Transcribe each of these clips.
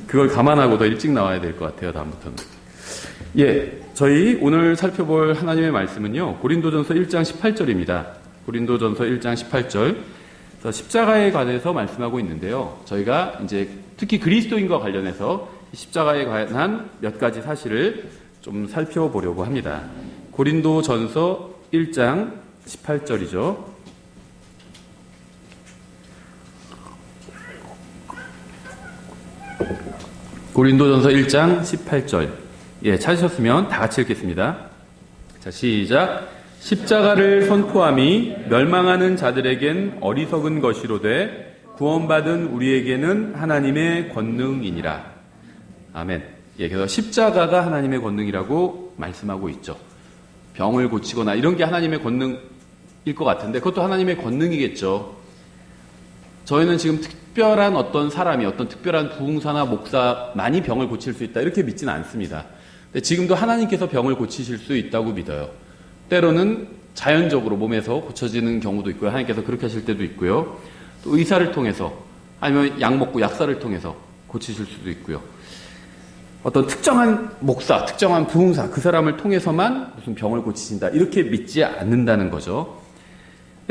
그걸 감안하고 더 일찍 나와야 될 것 같아요, 다음부터는. 예, 저희 오늘 살펴볼 하나님의 말씀은요, 고린도전서 1장 18절입니다. 고린도전서 1장 18절. 십자가에 관해서 말씀하고 있는데요. 저희가 이제 특히 그리스도인과 관련해서 십자가에 관한 몇 가지 사실을 좀 살펴보려고 합니다. 고린도전서 1장 18절이죠. 고린도전서 1장 18절. 예, 찾으셨으면 다 같이 읽겠습니다. 자, 시작. 십자가를 선포함이 멸망하는 자들에겐 어리석은 것이로되 구원받은 우리에게는 하나님의 권능이니라. 아멘. 예, 그래서 십자가가 하나님의 권능이라고 말씀하고 있죠. 병을 고치거나 이런 게 하나님의 권능일 것 같은데 그것도 하나님의 권능이겠죠. 저희는 지금 특별한 어떤 사람이 어떤 특별한 부흥사나 목사만이 병을 고칠 수 있다 이렇게 믿지는 않습니다. 근데 지금도 하나님께서 병을 고치실 수 있다고 믿어요. 때로는 자연적으로 몸에서 고쳐지는 경우도 있고요. 하나님께서 그렇게 하실 때도 있고요. 또 의사를 통해서 아니면 약 먹고 약사를 통해서 고치실 수도 있고요. 어떤 특정한 목사, 특정한 부흥사 그 사람을 통해서만 무슨 병을 고치신다 이렇게 믿지 않는다는 거죠.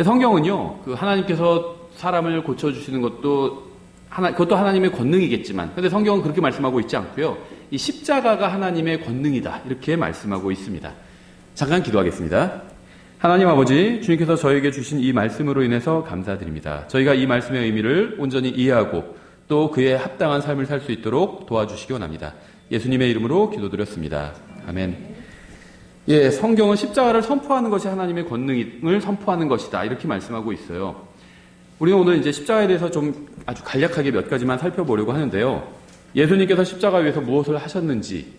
성경은요, 그 하나님께서 사람을 고쳐주시는 것도 그것도 하나님의 권능이겠지만, 근데 성경은 그렇게 말씀하고 있지 않고요. 이 십자가가 하나님의 권능이다 이렇게 말씀하고 있습니다. 잠깐 기도하겠습니다. 하나님 아버지, 주님께서 저에게 주신 이 말씀으로 인해서 감사드립니다. 저희가 이 말씀의 의미를 온전히 이해하고 또 그에 합당한 삶을 살 수 있도록 도와주시기 원합니다. 예수님의 이름으로 기도드렸습니다. 아멘. 예, 성경은 십자가를 선포하는 것이 하나님의 권능을 선포하는 것이다 이렇게 말씀하고 있어요. 우리는 오늘 이제 십자가에 대해서 좀 아주 간략하게 몇 가지만 살펴보려고 하는데요. 예수님께서 십자가 위에서 무엇을 하셨는지,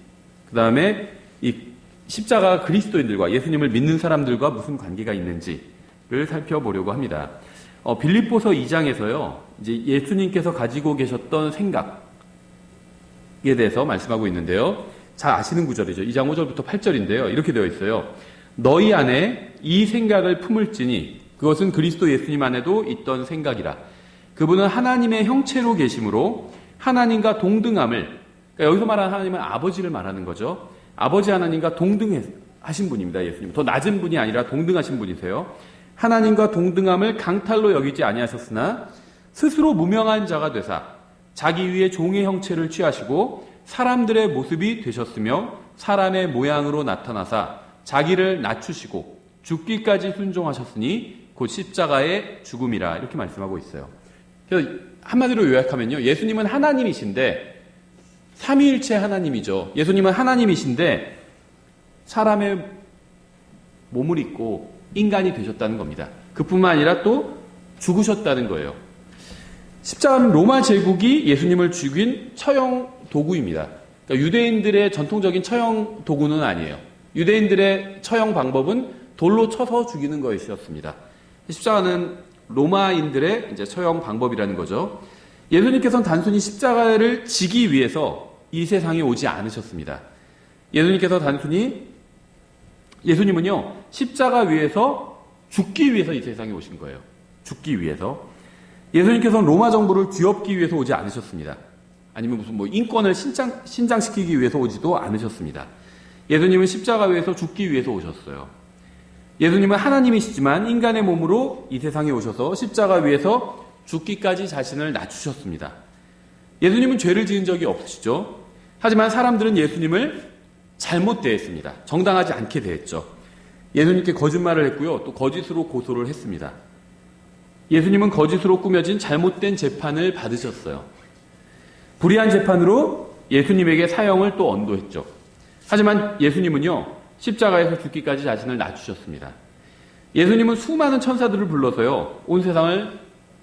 그 다음에 이 십자가가 그리스도인들과 예수님을 믿는 사람들과 무슨 관계가 있는지를 살펴보려고 합니다. 빌립보서 2장에서요, 이제 예수님께서 가지고 계셨던 생각에 대해서 말씀하고 있는데요. 잘 아시는 구절이죠. 2장 5절부터 8절인데요. 이렇게 되어 있어요. 너희 안에 이 생각을 품을지니 그것은 그리스도 예수님 안에도 있던 생각이라. 그분은 하나님의 형체로 계심으로 하나님과 동등함을, 그러니까 여기서 말하는 하나님은 아버지를 말하는 거죠. 아버지 하나님과 동등하신 분입니다. 예수님. 더 낮은 분이 아니라 동등하신 분이세요. 하나님과 동등함을 강탈로 여기지 아니하셨으나 스스로 무명한 자가 되사 자기 위에 종의 형체를 취하시고 사람들의 모습이 되셨으며 사람의 모양으로 나타나사 자기를 낮추시고 죽기까지 순종하셨으니 곧 십자가의 죽음이라 이렇게 말씀하고 있어요. 그래서 한마디로 요약하면요. 예수님은 하나님이신데 삼위일체 하나님이죠. 예수님은 하나님이신데 사람의 몸을 입고 인간이 되셨다는 겁니다. 그뿐만 아니라 또 죽으셨다는 거예요. 십자가는 로마 제국이 예수님을 죽인 처형 도구입니다. 그러니까 유대인들의 전통적인 처형 도구는 아니에요. 유대인들의 처형 방법은 돌로 쳐서 죽이는 것이었습니다. 십자가는 로마인들의 이제 처형 방법이라는 거죠. 예수님께서는 단순히 십자가를 지기 위해서 이 세상에 오지 않으셨습니다. 예수님은요, 십자가 위에서 죽기 위해서 이 세상에 오신 거예요. 죽기 위해서. 예수님께서는 로마 정부를 뒤엎기 위해서 오지 않으셨습니다. 아니면 무슨 인권을 신장시키기 위해서 오지도 않으셨습니다. 예수님은 십자가 위에서 죽기 위해서 오셨어요. 예수님은 하나님이시지만 인간의 몸으로 이 세상에 오셔서 십자가 위에서 죽기까지 자신을 낮추셨습니다. 예수님은 죄를 지은 적이 없으시죠. 하지만 사람들은 예수님을 잘못 대했습니다. 정당하지 않게 대했죠. 예수님께 거짓말을 했고요. 또 거짓으로 고소를 했습니다. 예수님은 거짓으로 꾸며진 잘못된 재판을 받으셨어요. 불의한 재판으로 예수님에게 사형을 또 언도했죠. 하지만 예수님은요, 십자가에서 죽기까지 자신을 낮추셨습니다. 예수님은 수많은 천사들을 불러서요, 온 세상을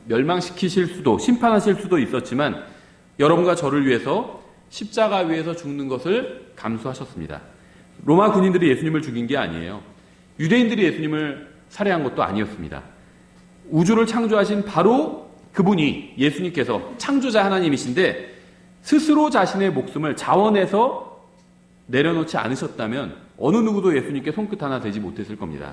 멸망시키실 수도, 심판하실 수도 있었지만 여러분과 저를 위해서 십자가 위에서 죽는 것을 감수하셨습니다. 로마 군인들이 예수님을 죽인 게 아니에요. 유대인들이 예수님을 살해한 것도 아니었습니다. 우주를 창조하신 바로 그분이, 예수님께서 창조자 하나님이신데 스스로 자신의 목숨을 자원해서 내려놓지 않으셨다면 어느 누구도 예수님께 손끝 하나 대지 못했을 겁니다.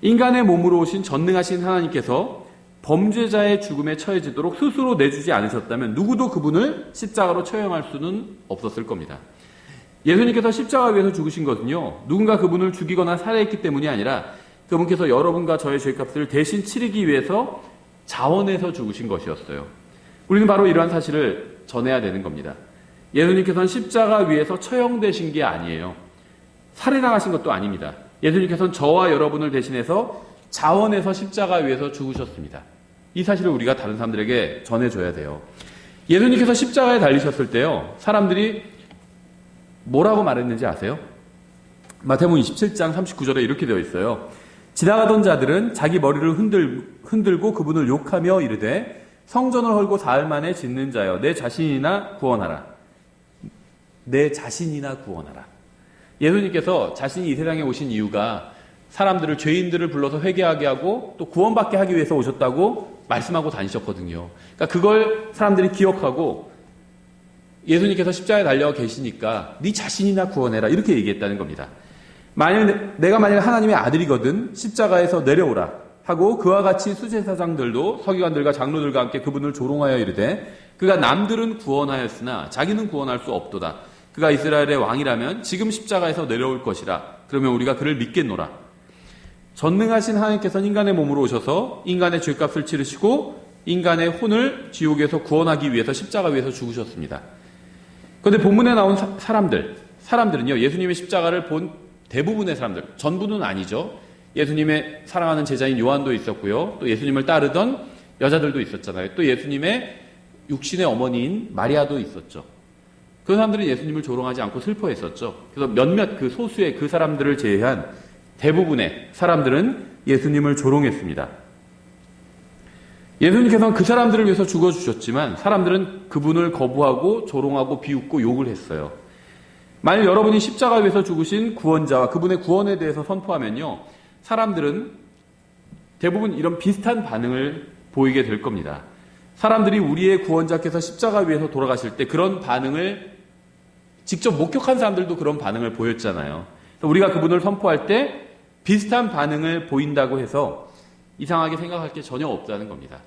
인간의 몸으로 오신 전능하신 하나님께서 범죄자의 죽음에 처해지도록 스스로 내주지 않으셨다면 누구도 그분을 십자가로 처형할 수는 없었을 겁니다. 예수님께서 십자가 위에서 죽으신 것은요, 누군가 그분을 죽이거나 살해했기 때문이 아니라 그분께서 여러분과 저의 죄값을 대신 치르기 위해서 자원해서 죽으신 것이었어요. 우리는 바로 이러한 사실을 전해야 되는 겁니다. 예수님께서는 십자가 위에서 처형되신 게 아니에요. 살해당하신 것도 아닙니다. 예수님께서는 저와 여러분을 대신해서 자원해서 십자가 위에서 죽으셨습니다. 이 사실을 우리가 다른 사람들에게 전해줘야 돼요. 예수님께서 십자가에 달리셨을 때요, 사람들이 뭐라고 말했는지 아세요? 마태복음 27장 39절에 이렇게 되어 있어요. 지나가던 자들은 자기 머리를 흔들고 그분을 욕하며 이르되 성전을 헐고 사흘 만에 짓는 자여 내 자신이나 구원하라. 내 자신이나 구원하라. 예수님께서 자신이 이 세상에 오신 이유가 사람들을, 죄인들을 불러서 회개하게 하고 또 구원받게 하기 위해서 오셨다고 말씀하고 다니셨거든요. 그러니까 그걸 사람들이 기억하고 예수님께서 십자가에 달려 계시니까 네 자신이나 구원해라 이렇게 얘기했다는 겁니다. 내가 만약 하나님의 아들이거든 십자가에서 내려오라 하고 그와 같이 수제사장들도 서기관들과 장로들과 함께 그분을 조롱하여 이르되 그가 남들은 구원하였으나 자기는 구원할 수 없도다. 그가 이스라엘의 왕이라면 지금 십자가에서 내려올 것이라. 그러면 우리가 그를 믿겠노라. 전능하신 하나님께서는 인간의 몸으로 오셔서 인간의 죄값을 치르시고 인간의 혼을 지옥에서 구원하기 위해서 십자가 위에서 죽으셨습니다. 그런데 본문에 나온 사람들은요, 예수님의 십자가를 본 대부분의 사람들, 전부는 아니죠. 예수님의 사랑하는 제자인 요한도 있었고요. 또 예수님을 따르던 여자들도 있었잖아요. 또 예수님의 육신의 어머니인 마리아도 있었죠. 그 사람들은 예수님을 조롱하지 않고 슬퍼했었죠. 그래서 몇몇 그 소수의 그 사람들을 제외한 대부분의 사람들은 예수님을 조롱했습니다. 예수님께서는 그 사람들을 위해서 죽어주셨지만 사람들은 그분을 거부하고 조롱하고 비웃고 욕을 했어요. 만약 여러분이 십자가 위에서 죽으신 구원자와 그분의 구원에 대해서 선포하면요, 사람들은 대부분 이런 비슷한 반응을 보이게 될 겁니다. 사람들이 우리의 구원자께서 십자가 위에서 돌아가실 때 그런 반응을 직접 목격한 사람들도 그런 반응을 보였잖아요. 우리가 그분을 선포할 때 비슷한 반응을 보인다고 해서 이상하게 생각할 게 전혀 없다는 겁니다.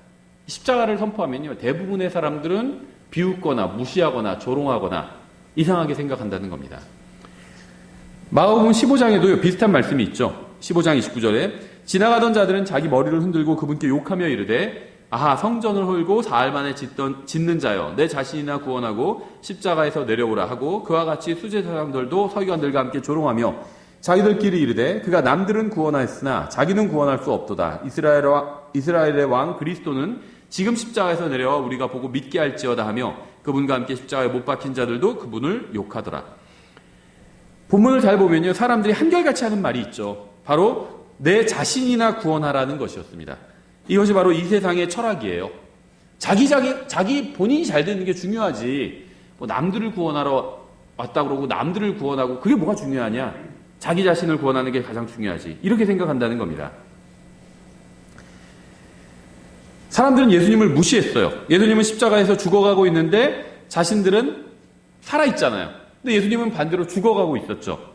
십자가를 선포하면요, 대부분의 사람들은 비웃거나 무시하거나 조롱하거나 이상하게 생각한다는 겁니다. 마가복음 15장에도 비슷한 말씀이 있죠. 15장 29절에 지나가던 자들은 자기 머리를 흔들고 그분께 욕하며 이르되 아하, 성전을 헐고 사흘 만에 짓는 자여 내 자신이나 구원하고 십자가에서 내려오라 하고 그와 같이 수제사장들도 서기관들과 함께 조롱하며 자기들끼리 이르되 그가 남들은 구원하였으나 자기는 구원할 수 없도다. 이스라엘의 왕 그리스도는 지금 십자가에서 내려와 우리가 보고 믿게 할지어다 하며 그분과 함께 십자가에 못 박힌 자들도 그분을 욕하더라. 본문을 잘 보면요, 사람들이 한결같이 하는 말이 있죠. 바로 내 자신이나 구원하라는 것이었습니다. 이것이 바로 이 세상의 철학이에요. 자기 본인이 잘 되는 게 중요하지. 뭐 남들을 구원하러 왔다 그러고 남들을 구원하고 그게 뭐가 중요하냐? 자기 자신을 구원하는 게 가장 중요하지. 이렇게 생각한다는 겁니다. 사람들은 예수님을 무시했어요. 예수님은 십자가에서 죽어가고 있는데 자신들은 살아있잖아요. 근데 예수님은 반대로 죽어가고 있었죠.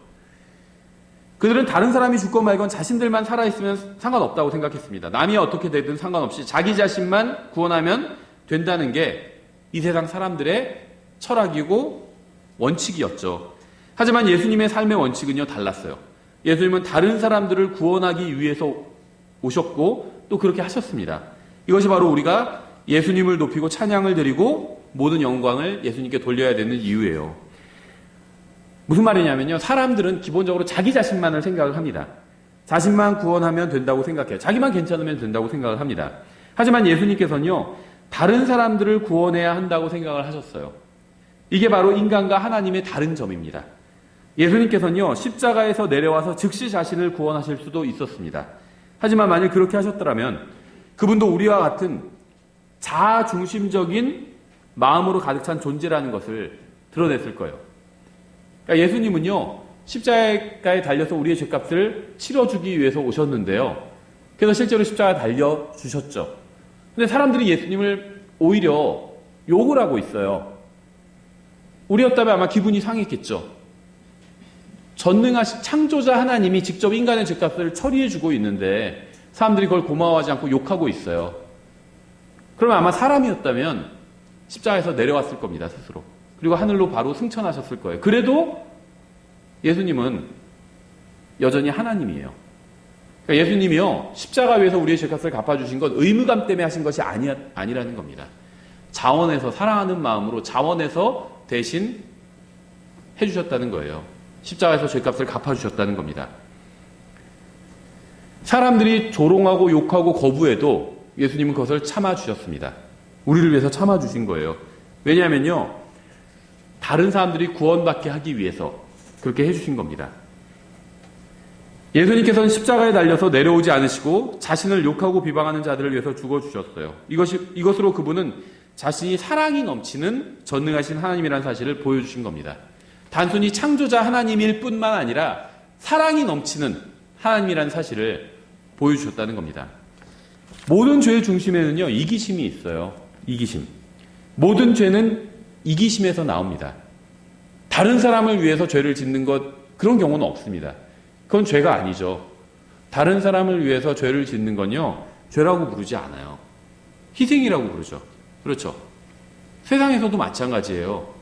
그들은 다른 사람이 죽건 말건 자신들만 살아있으면 상관없다고 생각했습니다. 남이 어떻게 되든 상관없이 자기 자신만 구원하면 된다는 게 이 세상 사람들의 철학이고 원칙이었죠. 하지만 예수님의 삶의 원칙은요, 달랐어요. 예수님은 다른 사람들을 구원하기 위해서 오셨고 또 그렇게 하셨습니다. 이것이 바로 우리가 예수님을 높이고 찬양을 드리고 모든 영광을 예수님께 돌려야 되는 이유예요. 무슨 말이냐면요, 사람들은 기본적으로 자기 자신만을 생각을 합니다. 자신만 구원하면 된다고 생각해요. 자기만 괜찮으면 된다고 생각을 합니다. 하지만 예수님께서는요, 다른 사람들을 구원해야 한다고 생각을 하셨어요. 이게 바로 인간과 하나님의 다른 점입니다. 예수님께서는요, 십자가에서 내려와서 즉시 자신을 구원하실 수도 있었습니다. 하지만 만약 그렇게 하셨더라면 그분도 우리와 같은 자아중심적인 마음으로 가득 찬 존재라는 것을 드러냈을 거예요. 그러니까 예수님은요, 십자가에 달려서 우리의 죄값을 치러주기 위해서 오셨는데요. 그래서 실제로 십자가에 달려주셨죠. 근데 사람들이 예수님을 오히려 욕을 하고 있어요. 우리였다면 아마 기분이 상했겠죠. 전능하신 창조자 하나님이 직접 인간의 죄값을 처리해주고 있는데 사람들이 그걸 고마워하지 않고 욕하고 있어요. 그러면 아마 사람이었다면 십자가에서 내려왔을 겁니다, 스스로. 그리고 하늘로 바로 승천하셨을 거예요. 그래도 예수님은 여전히 하나님이에요. 그러니까 예수님이요, 십자가 위에서 우리의 죄값을 갚아주신 건 의무감 때문에 하신 것이 아니라는 겁니다. 자원해서, 사랑하는 마음으로 자원해서 대신 해주셨다는 거예요. 십자가에서 죄값을 갚아주셨다는 겁니다. 사람들이 조롱하고 욕하고 거부해도 예수님은 그것을 참아주셨습니다. 우리를 위해서 참아주신 거예요. 왜냐하면요, 다른 사람들이 구원받게 하기 위해서 그렇게 해주신 겁니다. 예수님께서는 십자가에 달려서 내려오지 않으시고 자신을 욕하고 비방하는 자들을 위해서 죽어주셨어요. 이것으로 그분은 자신이 사랑이 넘치는 전능하신 하나님이라는 사실을 보여주신 겁니다. 단순히 창조자 하나님일 뿐만 아니라 사랑이 넘치는 하나님이라는 사실을 보여주셨다는 겁니다. 모든 죄의 중심에는요, 이기심이 있어요. 이기심. 모든 죄는 이기심에서 나옵니다. 다른 사람을 위해서 죄를 짓는 것, 그런 경우는 없습니다. 그건 죄가 아니죠. 다른 사람을 위해서 죄를 짓는 건요, 죄라고 부르지 않아요. 희생이라고 부르죠. 그렇죠. 세상에서도 마찬가지예요.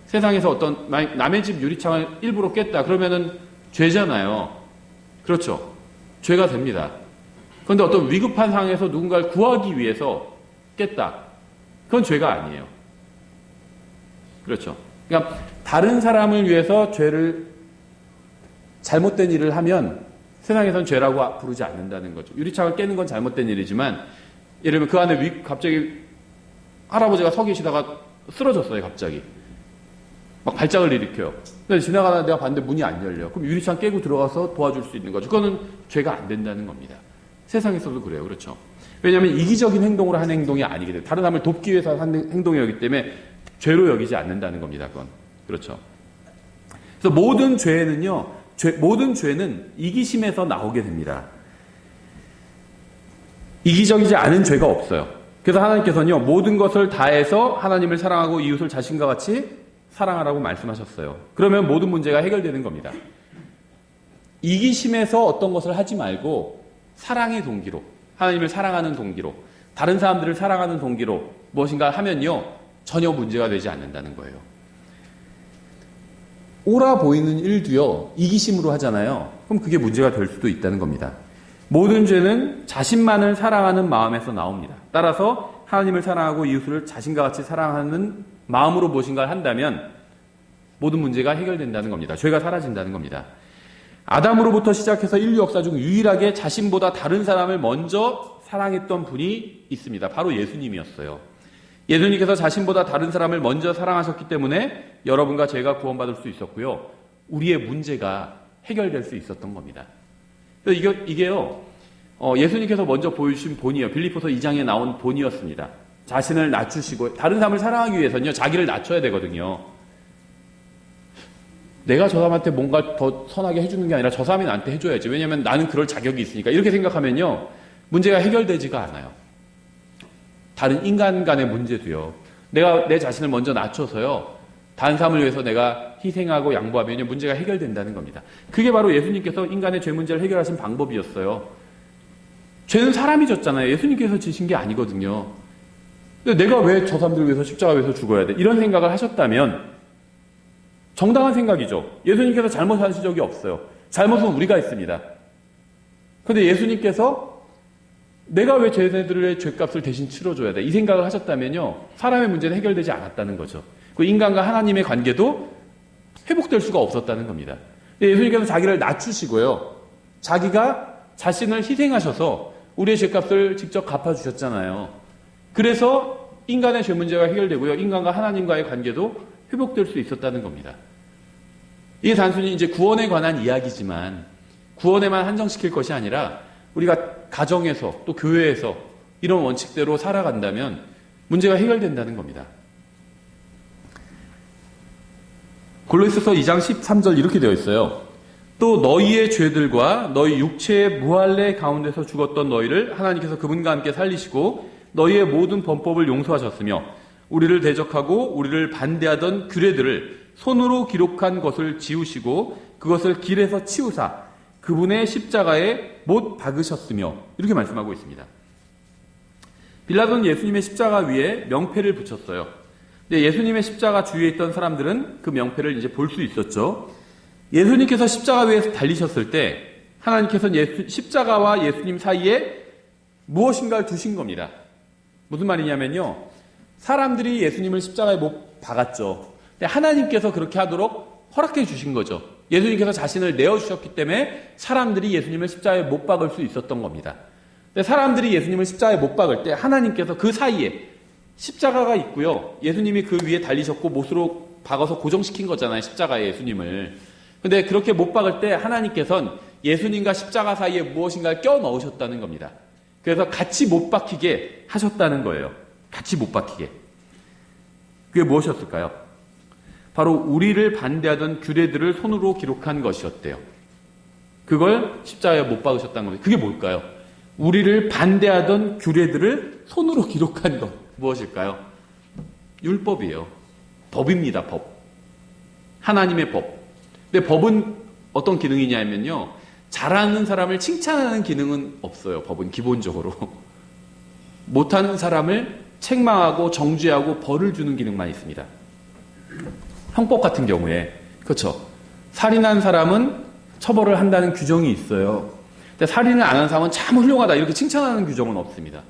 세상에서 어떤, 남의 집 유리창을 일부러 깼다. 그러면은 죄잖아요. 그렇죠. 죄가 됩니다. 그런데 어떤 위급한 상황에서 누군가를 구하기 위해서 깼다. 그건 죄가 아니에요. 그렇죠. 그러니까 다른 사람을 위해서 잘못된 일을 하면 세상에선 죄라고 부르지 않는다는 거죠. 유리창을 깨는 건 잘못된 일이지만, 예를 들면 그 안에 갑자기 할아버지가 서 계시다가 쓰러졌어요, 갑자기. 막 발작을 일으켜요. 근데 지나가다 내가 봤는데 문이 안 열려. 그럼 유리창 깨고 들어가서 도와줄 수 있는 거죠. 그거는 죄가 안 된다는 겁니다. 세상에서도 그래요. 그렇죠. 왜냐하면 이기적인 행동으로 하는 행동이 아니기 때문에, 다른 사람을 돕기 위해서 하는 행동이기 때문에 죄로 여기지 않는다는 겁니다. 그건. 그렇죠. 그래서 모든 죄는 이기심에서 나오게 됩니다. 이기적이지 않은 죄가 없어요. 그래서 하나님께서는요, 모든 것을 다해서 하나님을 사랑하고 이웃을 자신과 같이 사랑하라고 말씀하셨어요. 그러면 모든 문제가 해결되는 겁니다. 이기심에서 어떤 것을 하지 말고 사랑의 동기로, 하나님을 사랑하는 동기로, 다른 사람들을 사랑하는 동기로 무엇인가 하면요, 전혀 문제가 되지 않는다는 거예요. 옳아 보이는 일도요, 이기심으로 하잖아요. 그럼 그게 문제가 될 수도 있다는 겁니다. 모든 죄는 자신만을 사랑하는 마음에서 나옵니다. 따라서 하나님을 사랑하고 이웃을 자신과 같이 사랑하는 마음으로 무엇인가를 한다면 모든 문제가 해결된다는 겁니다. 죄가 사라진다는 겁니다. 아담으로부터 시작해서 인류 역사 중 유일하게 자신보다 다른 사람을 먼저 사랑했던 분이 있습니다. 바로 예수님이었어요. 예수님께서 자신보다 다른 사람을 먼저 사랑하셨기 때문에 여러분과 제가 구원받을 수 있었고요. 우리의 문제가 해결될 수 있었던 겁니다. 이게요, 예수님께서 먼저 보여주신 본이에요. 빌립보서 2장에 나온 본이었습니다. 자신을 낮추시고, 다른 사람을 사랑하기 위해서는요, 자기를 낮춰야 되거든요. 내가 저 사람한테 뭔가 더 선하게 해주는 게 아니라 저 사람이 나한테 해줘야지. 왜냐면 나는 그럴 자격이 있으니까. 이렇게 생각하면요, 문제가 해결되지가 않아요. 다른 인간 간의 문제도요. 내가 내 자신을 먼저 낮춰서요, 다른 사람을 위해서 내가 희생하고 양보하면 문제가 해결된다는 겁니다. 그게 바로 예수님께서 인간의 죄 문제를 해결하신 방법이었어요. 죄는 사람이 졌잖아요. 예수님께서 지신 게 아니거든요. 근데 내가 왜 저 사람들을 위해서 십자가 위해서 죽어야 돼? 이런 생각을 하셨다면 정당한 생각이죠. 예수님께서 잘못하신 적이 없어요. 잘못은 우리가 했습니다. 그런데 예수님께서 내가 왜 쟤네들의 죄값을 대신 치러줘야 돼? 이 생각을 하셨다면요, 사람의 문제는 해결되지 않았다는 거죠. 그 인간과 하나님의 관계도 회복될 수가 없었다는 겁니다. 예수님께서 자기를 낮추시고요, 자기가 자신을 희생하셔서 우리의 죄값을 직접 갚아주셨잖아요. 그래서 인간의 죄 문제가 해결되고요, 인간과 하나님과의 관계도 회복될 수 있었다는 겁니다. 이게 단순히 이제 구원에 관한 이야기지만 구원에만 한정시킬 것이 아니라 우리가 가정에서 또 교회에서 이런 원칙대로 살아간다면 문제가 해결된다는 겁니다. 골로새서 2장 13절 이렇게 되어 있어요. 또 너희의 죄들과 너희 육체의 무할례 가운데서 죽었던 너희를 하나님께서 그분과 함께 살리시고 너희의 모든 범법을 용서하셨으며 우리를 대적하고 우리를 반대하던 규례들을 손으로 기록한 것을 지우시고 그것을 길에서 치우사 그분의 십자가에 못 박으셨으며, 이렇게 말씀하고 있습니다. 빌라도는 예수님의 십자가 위에 명패를 붙였어요. 근데 예수님의 십자가 주위에 있던 사람들은 그 명패를 이제 볼 수 있었죠. 예수님께서 십자가 위에서 달리셨을 때 하나님께서는 십자가와 예수님 사이에 무엇인가를 두신 겁니다. 무슨 말이냐면요. 사람들이 예수님을 십자가에 못 박았죠. 근데 하나님께서 그렇게 하도록 허락해 주신 거죠. 예수님께서 자신을 내어주셨기 때문에 사람들이 예수님을 십자가에 못 박을 수 있었던 겁니다. 근데 사람들이 예수님을 십자가에 못 박을 때 하나님께서 그 사이에 십자가가 있고요. 예수님이 그 위에 달리셨고 못으로 박아서 고정시킨 거잖아요. 십자가에 예수님을. 근데 그렇게 못 박을 때 하나님께서는 예수님과 십자가 사이에 무엇인가를 껴 넣으셨다는 겁니다. 그래서 같이 못 박히게 하셨다는 거예요. 같이 못 박히게. 그게 무엇이었을까요? 바로 우리를 반대하던 규례들을 손으로 기록한 것이었대요. 그걸 십자가에 못 박으셨다는 겁니다. 그게 뭘까요? 우리를 반대하던 규례들을 손으로 기록한 것. 무엇일까요? 율법이에요. 법입니다. 법. 하나님의 법. 근데 법은 어떤 기능이냐면요. 잘하는 사람을 칭찬하는 기능은 없어요. 법은 기본적으로. 못하는 사람을 책망하고 정죄하고 벌을 주는 기능만 있습니다. 형법 같은 경우에 그렇죠. 살인한 사람은 처벌을 한다는 규정이 있어요. 근데 살인을 안 한 사람은 참 훌륭하다 이렇게 칭찬하는 규정은 없습니다.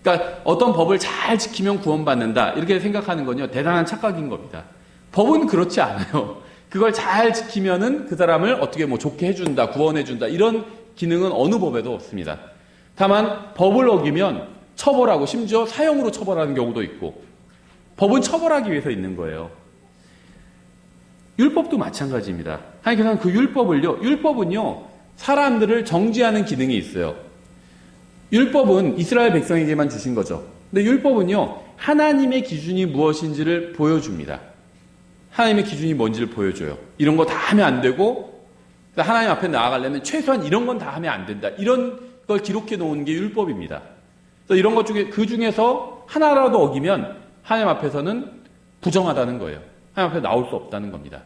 그러니까 어떤 법을 잘 지키면 구원받는다 이렇게 생각하는 건요 대단한 착각인 겁니다. 법은 그렇지 않아요. 그걸 잘 지키면은 그 사람을 어떻게 뭐 좋게 해준다, 구원해준다 이런 기능은 어느 법에도 없습니다. 다만 법을 어기면 처벌하고 심지어 사형으로 처벌하는 경우도 있고 법은 처벌하기 위해서 있는 거예요. 율법도 마찬가지입니다. 하나님께서는 그 율법은요 사람들을 정죄하는 기능이 있어요. 율법은 이스라엘 백성에게만 주신 거죠. 근데 율법은요 하나님의 기준이 무엇인지를 보여줍니다. 하나님의 기준이 뭔지를 보여줘요. 이런 거 다 하면 안 되고 하나님 앞에 나아가려면 최소한 이런 건 다 하면 안 된다. 이런 걸 기록해 놓은 게 율법입니다. 그래서 이런 것 중에 그 중에서 하나라도 어기면 하나님 앞에서는 부정하다는 거예요. 하나님 앞에 나올 수 없다는 겁니다.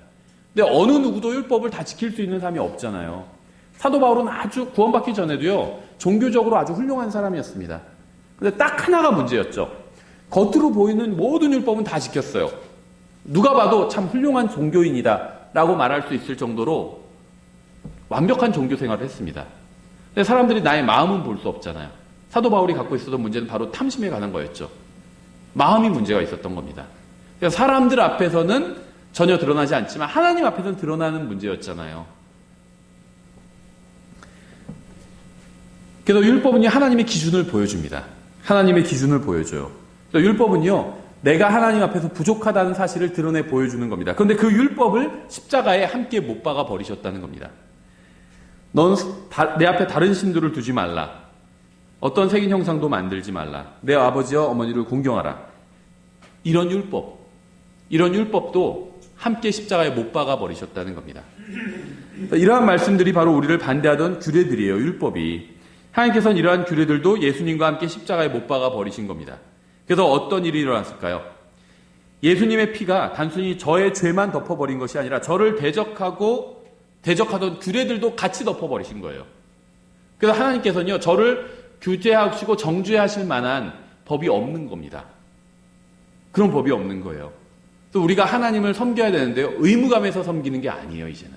근데 어느 누구도 율법을 다 지킬 수 있는 사람이 없잖아요. 사도 바울은 아주 구원받기 전에도요 종교적으로 아주 훌륭한 사람이었습니다. 근데 딱 하나가 문제였죠. 겉으로 보이는 모든 율법은 다 지켰어요. 누가 봐도 참 훌륭한 종교인이다 라고 말할 수 있을 정도로 완벽한 종교 생활을 했습니다. 근데 사람들이 나의 마음은 볼 수 없잖아요. 사도 바울이 갖고 있었던 문제는 바로 탐심에 관한 거였죠. 마음이 문제가 있었던 겁니다. 그러니까 사람들 앞에서는 전혀 드러나지 않지만 하나님 앞에서는 드러나는 문제였잖아요. 그래서 율법은요 하나님의 기준을 보여줍니다. 하나님의 기준을 보여줘요. 그래서 율법은요 내가 하나님 앞에서 부족하다는 사실을 드러내 보여주는 겁니다. 그런데 그 율법을 십자가에 함께 못 박아 버리셨다는 겁니다. 넌 내 앞에 다른 신들을 두지 말라. 어떤 색인 형상도 만들지 말라. 내 아버지와 어머니를 공경하라. 이런 율법도 함께 십자가에 못 박아 버리셨다는 겁니다. 이러한 말씀들이 바로 우리를 반대하던 규례들이에요. 율법이. 하나님께서는 이러한 규례들도 예수님과 함께 십자가에 못 박아 버리신 겁니다. 그래서 어떤 일이 일어났을까요? 예수님의 피가 단순히 저의 죄만 덮어버린 것이 아니라 저를 대적하던 규례들도 같이 덮어버리신 거예요. 그래서 하나님께서는요, 저를 규제하시고 정죄하실 만한 법이 없는 겁니다. 그런 법이 없는 거예요. 또 우리가 하나님을 섬겨야 되는데요, 의무감에서 섬기는 게 아니에요, 이제는.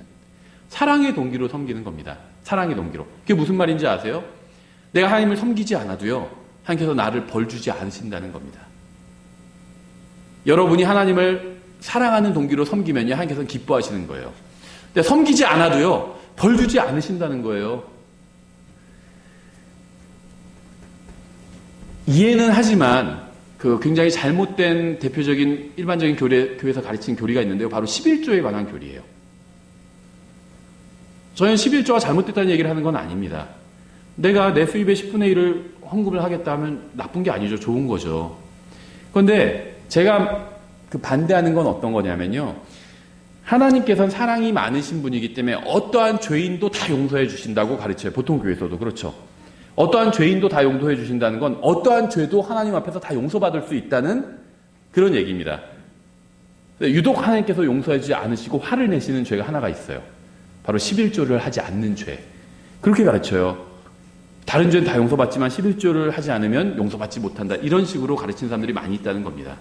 사랑의 동기로 섬기는 겁니다. 사랑의 동기로. 그게 무슨 말인지 아세요? 내가 하나님을 섬기지 않아도요, 하나님께서 나를 벌 주지 않으신다는 겁니다. 여러분이 하나님을 사랑하는 동기로 섬기면요, 하나님께서는 기뻐하시는 거예요. 근데 섬기지 않아도요, 벌 주지 않으신다는 거예요. 이해는 하지만 그 굉장히 잘못된 대표적인 일반적인 교회에서 가르치는 교리가 있는데요. 바로 11조에 관한 교리예요. 저는 11조가 잘못됐다는 얘기를 하는 건 아닙니다. 내가 내 수입의 10분의 1을 헌금을 하겠다 하면 나쁜 게 아니죠. 좋은 거죠. 그런데 제가 그 반대하는 건 어떤 거냐면요. 하나님께서는 사랑이 많으신 분이기 때문에 어떠한 죄인도 다 용서해 주신다고 가르쳐요. 보통 교회에서도 그렇죠. 어떠한 죄인도 다 용서해 주신다는 건 어떠한 죄도 하나님 앞에서 다 용서받을 수 있다는 그런 얘기입니다. 유독 하나님께서 용서해 주지 않으시고 화를 내시는 죄가 하나가 있어요. 바로 11조를 하지 않는 죄. 그렇게 가르쳐요. 다른 죄는 다 용서받지만 11조를 하지 않으면 용서받지 못한다. 이런 식으로 가르치는 사람들이 많이 있다는 겁니다.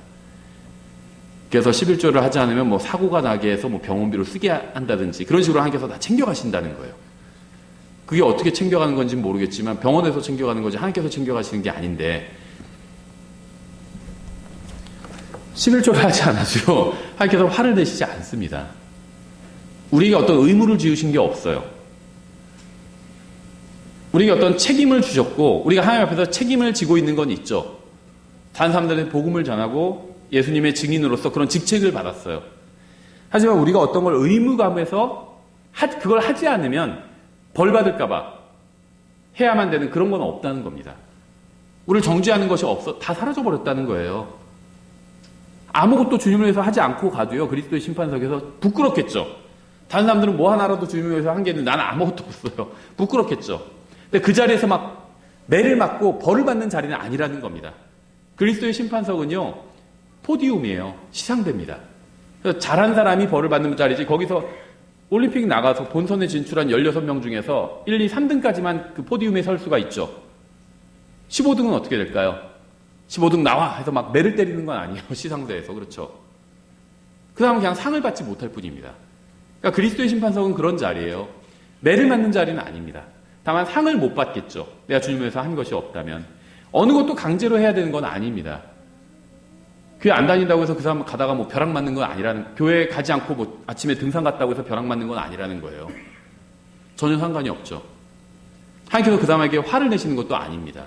그래서 11조를 하지 않으면 뭐 사고가 나게 해서 뭐 병원비로 쓰게 한다든지 그런 식으로 하나님께서 다 챙겨가신다는 거예요. 그게 어떻게 챙겨가는 건지 모르겠지만 병원에서 챙겨가는 거지 하나님께서 챙겨가시는 게 아닌데 11조를 하지 않아도 하나님께서 화를 내시지 않습니다. 우리에게 어떤 의무를 지으신 게 없어요. 우리에게 어떤 책임을 주셨고 우리가 하나님 앞에서 책임을 지고 있는 건 있죠. 다른 사람들한테 복음을 전하고 예수님의 증인으로서 그런 직책을 받았어요. 하지만 우리가 어떤 걸 의무감에서 그걸 하지 않으면 벌 받을까 봐 해야만 되는 그런 건 없다는 겁니다. 우리를 정죄하는 것이 다 사라져 버렸다는 거예요. 아무것도 주님을 위해서 하지 않고 가도요. 그리스도의 심판석에서 부끄럽겠죠. 다른 사람들은 뭐 하나라도 주님을 위해서 한 게 있는데 나는 아무것도 없어요. 부끄럽겠죠. 근데 그 자리에서 막 매를 맞고 벌을 받는 자리는 아니라는 겁니다. 그리스도의 심판석은요. 포디움이에요. 시상대입니다. 그래서 잘한 사람이 벌을 받는 자리지 거기서 올림픽 나가서 본선에 진출한 16명 중에서 1, 2, 3등까지만 그 포디움에 설 수가 있죠. 15등은 어떻게 될까요? 15등 나와 해서 막 매를 때리는 건 아니에요. 시상대에서. 그렇죠. 그 다음은 그냥 상을 받지 못할 뿐입니다. 그러니까 그리스도의 심판석은 그런 자리예요. 매를 맞는 자리는 아닙니다. 다만 상을 못 받겠죠. 내가 주님을 위해서 한 것이 없다면. 어느 것도 강제로 해야 되는 건 아닙니다. 교회 안 다닌다고 해서 그 사람 가다가 뭐 벼락 맞는 건 아니라는, 교회 가지 않고 뭐 아침에 등산 갔다고 해서 벼락 맞는 건 아니라는 거예요. 전혀 상관이 없죠. 하나님께서 그 사람에게 화를 내시는 것도 아닙니다.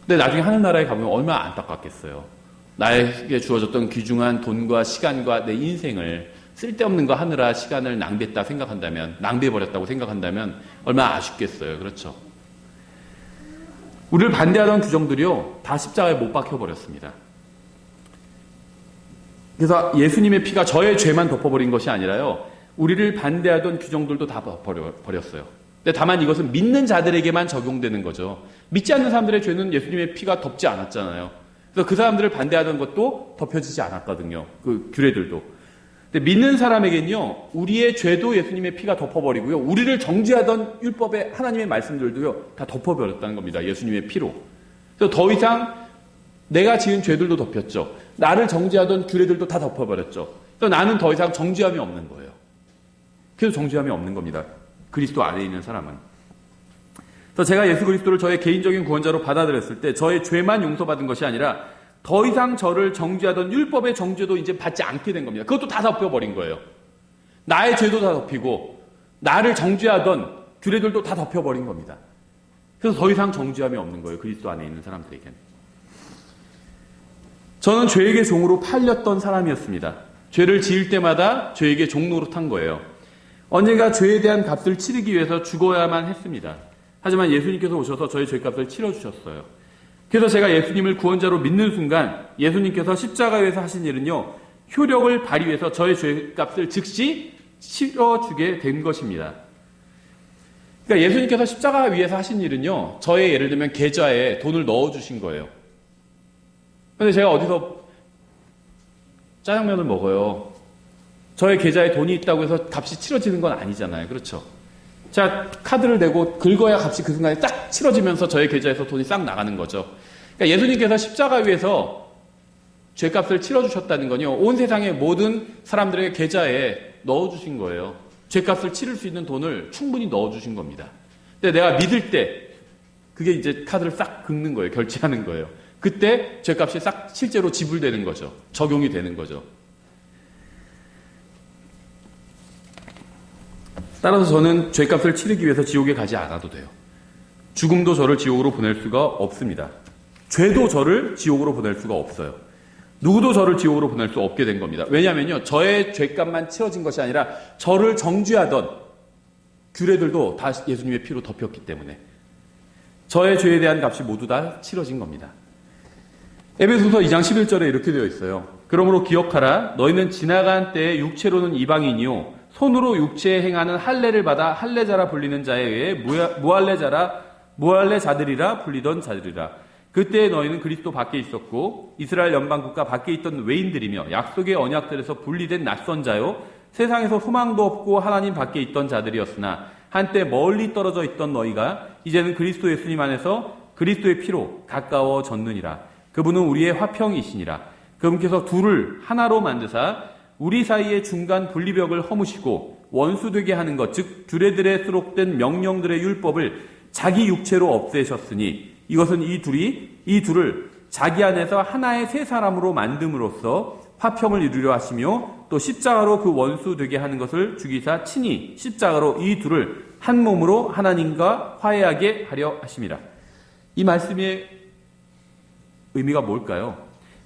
근데 나중에 하늘나라에 가보면 얼마나 안타깝겠어요. 나에게 주어졌던 귀중한 돈과 시간과 내 인생을 쓸데없는 거 하느라 시간을 낭비했다 생각한다면, 낭비해버렸다고 생각한다면 얼마나 아쉽겠어요. 그렇죠? 우리를 반대하던 규정들이요, 다 십자가에 못 박혀버렸습니다. 그래서 예수님의 피가 저의 죄만 덮어버린 것이 아니라요, 우리를 반대하던 규정들도 다 버렸어요. 근데 다만 이것은 믿는 자들에게만 적용되는 거죠. 믿지 않는 사람들의 죄는 예수님의 피가 덮지 않았잖아요. 그래서 그 사람들을 반대하던 것도 덮여지지 않았거든요. 그 규례들도. 근데 믿는 사람에게는요, 우리의 죄도 예수님의 피가 덮어버리고요, 우리를 정죄하던 율법의 하나님의 말씀들도요, 다 덮어버렸다는 겁니다. 예수님의 피로. 그래서 더 이상 내가 지은 죄들도 덮였죠. 나를 정죄하던 규례들도 다 덮어버렸죠. 그래서 나는 더 이상 정죄함이 없는 거예요. 그래서 정죄함이 없는 겁니다. 그리스도 안에 있는 사람은. 그래서 제가 예수 그리스도를 저의 개인적인 구원자로 받아들였을 때 저의 죄만 용서받은 것이 아니라 더 이상 저를 정죄하던 율법의 정죄도 이제 받지 않게 된 겁니다. 그것도 다 덮여버린 거예요. 나의 죄도 다 덮이고 나를 정죄하던 규례들도 다 덮여버린 겁니다. 그래서 더 이상 정죄함이 없는 거예요. 그리스도 안에 있는 사람들에게는. 저는 죄에게 종으로 팔렸던 사람이었습니다. 죄를 지을 때마다 죄에게 종 노릇한 거예요. 언젠가 죄에 대한 값을 치르기 위해서 죽어야만 했습니다. 하지만 예수님께서 오셔서 저의 죄값을 치러주셨어요. 그래서 제가 예수님을 구원자로 믿는 순간 예수님께서 십자가 위에서 하신 일은요, 효력을 발휘해서 저의 죄값을 즉시 치러주게 된 것입니다. 그러니까 예수님께서 십자가 위에서 하신 일은요, 저의 예를 들면 계좌에 돈을 넣어주신 거예요. 그런데 제가 어디서 짜장면을 먹어요. 저의 계좌에 돈이 있다고 해서 값이 치러지는 건 아니잖아요. 그렇죠? 제가 카드를 내고 긁어야 값이 그 순간에 딱 치러지면서 저의 계좌에서 돈이 싹 나가는 거죠. 그러니까 예수님께서 십자가 위에서 죄값을 치러주셨다는 건요, 온 세상의 모든 사람들의 계좌에 넣어주신 거예요. 죄값을 치를 수 있는 돈을 충분히 넣어주신 겁니다. 근데 내가 믿을 때 그게 이제 카드를 싹 긁는 거예요. 결제하는 거예요. 그때 죄값이 싹 실제로 지불되는 거죠. 적용이 되는 거죠. 따라서 저는 죄값을 치르기 위해서 지옥에 가지 않아도 돼요. 죽음도 저를 지옥으로 보낼 수가 없습니다. 죄도 저를 지옥으로 보낼 수가 없어요. 누구도 저를 지옥으로 보낼 수 없게 된 겁니다. 왜냐하면요, 저의 죄값만 치러진 것이 아니라 저를 정죄하던 규례들도 다 예수님의 피로 덮였기 때문에 저의 죄에 대한 값이 모두 다 치러진 겁니다. 에베소서 2장 11절에 이렇게 되어 있어요. 그러므로 기억하라. 너희는 지나간 때에 육체로는 이방인이요 손으로 육체에 행하는 할례를 받아 할례자라 불리는 자에 의해 무할례자들이라 불리던 자들이라. 그때 너희는 그리스도 밖에 있었고 이스라엘 연방 국가 밖에 있던 외인들이며 약속의 언약들에서 분리된 낯선 자요 세상에서 소망도 없고 하나님 밖에 있던 자들이었으나 한때 멀리 떨어져 있던 너희가 이제는 그리스도 예수님 안에서 그리스도의 피로 가까워졌느니라. 그분은 우리의 화평이시니라. 그분께서 둘을 하나로 만드사 우리 사이의 중간 분리벽을 허무시고 원수되게 하는 것, 즉 규례들에 수록된 명령들의 율법을 자기 육체로 없애셨으니 이것은 이 둘을 자기 안에서 하나의 새 사람으로 만듦으로써 화평을 이루려 하시며 또 십자가로 그 원수 되게 하는 것을 죽이사 친히 십자가로 이 둘을 한 몸으로 하나님과 화해하게 하려 하심이라. 이 말씀의 의미가 뭘까요?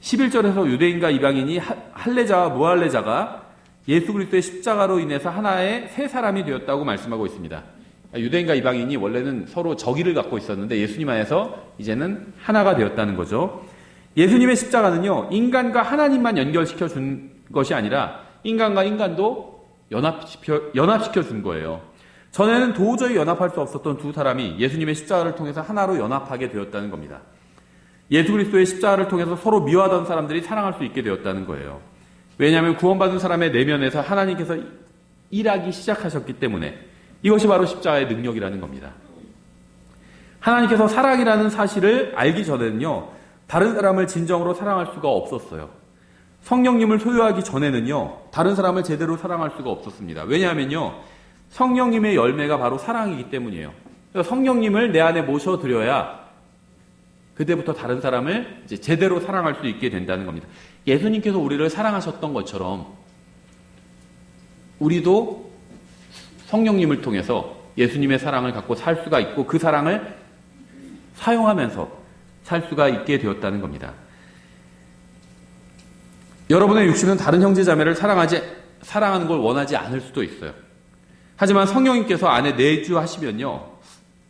11절에서 유대인과 이방인이 할례자와 무할례자가 예수 그리스도의 십자가로 인해서 하나의 새 사람이 되었다고 말씀하고 있습니다. 유대인과 이방인이 원래는 서로 적의를 갖고 있었는데 예수님 안에서 이제는 하나가 되었다는 거죠. 예수님의 십자가는요, 인간과 하나님만 연결시켜 준 것이 아니라 인간과 인간도 연합시켜 준 거예요. 전에는 도저히 연합할 수 없었던 두 사람이 예수님의 십자가를 통해서 하나로 연합하게 되었다는 겁니다. 예수 그리스도의 십자가를 통해서 서로 미워하던 사람들이 사랑할 수 있게 되었다는 거예요. 왜냐하면 구원받은 사람의 내면에서 하나님께서 일하기 시작하셨기 때문에 이것이 바로 십자가의 능력이라는 겁니다. 하나님께서 사랑이라는 사실을 알기 전에는요, 다른 사람을 진정으로 사랑할 수가 없었어요. 성령님을 소유하기 전에는요, 다른 사람을 제대로 사랑할 수가 없었습니다. 왜냐하면요, 성령님의 열매가 바로 사랑이기 때문이에요. 그래서 성령님을 내 안에 모셔드려야 그때부터 다른 사람을 이제 제대로 사랑할 수 있게 된다는 겁니다. 예수님께서 우리를 사랑하셨던 것처럼 우리도 성령님을 통해서 예수님의 사랑을 갖고 살 수가 있고 그 사랑을 사용하면서 살 수가 있게 되었다는 겁니다. 여러분의 육신은 다른 형제 자매를 사랑하는 걸 원하지 않을 수도 있어요. 하지만 성령님께서 안에 내주하시면요,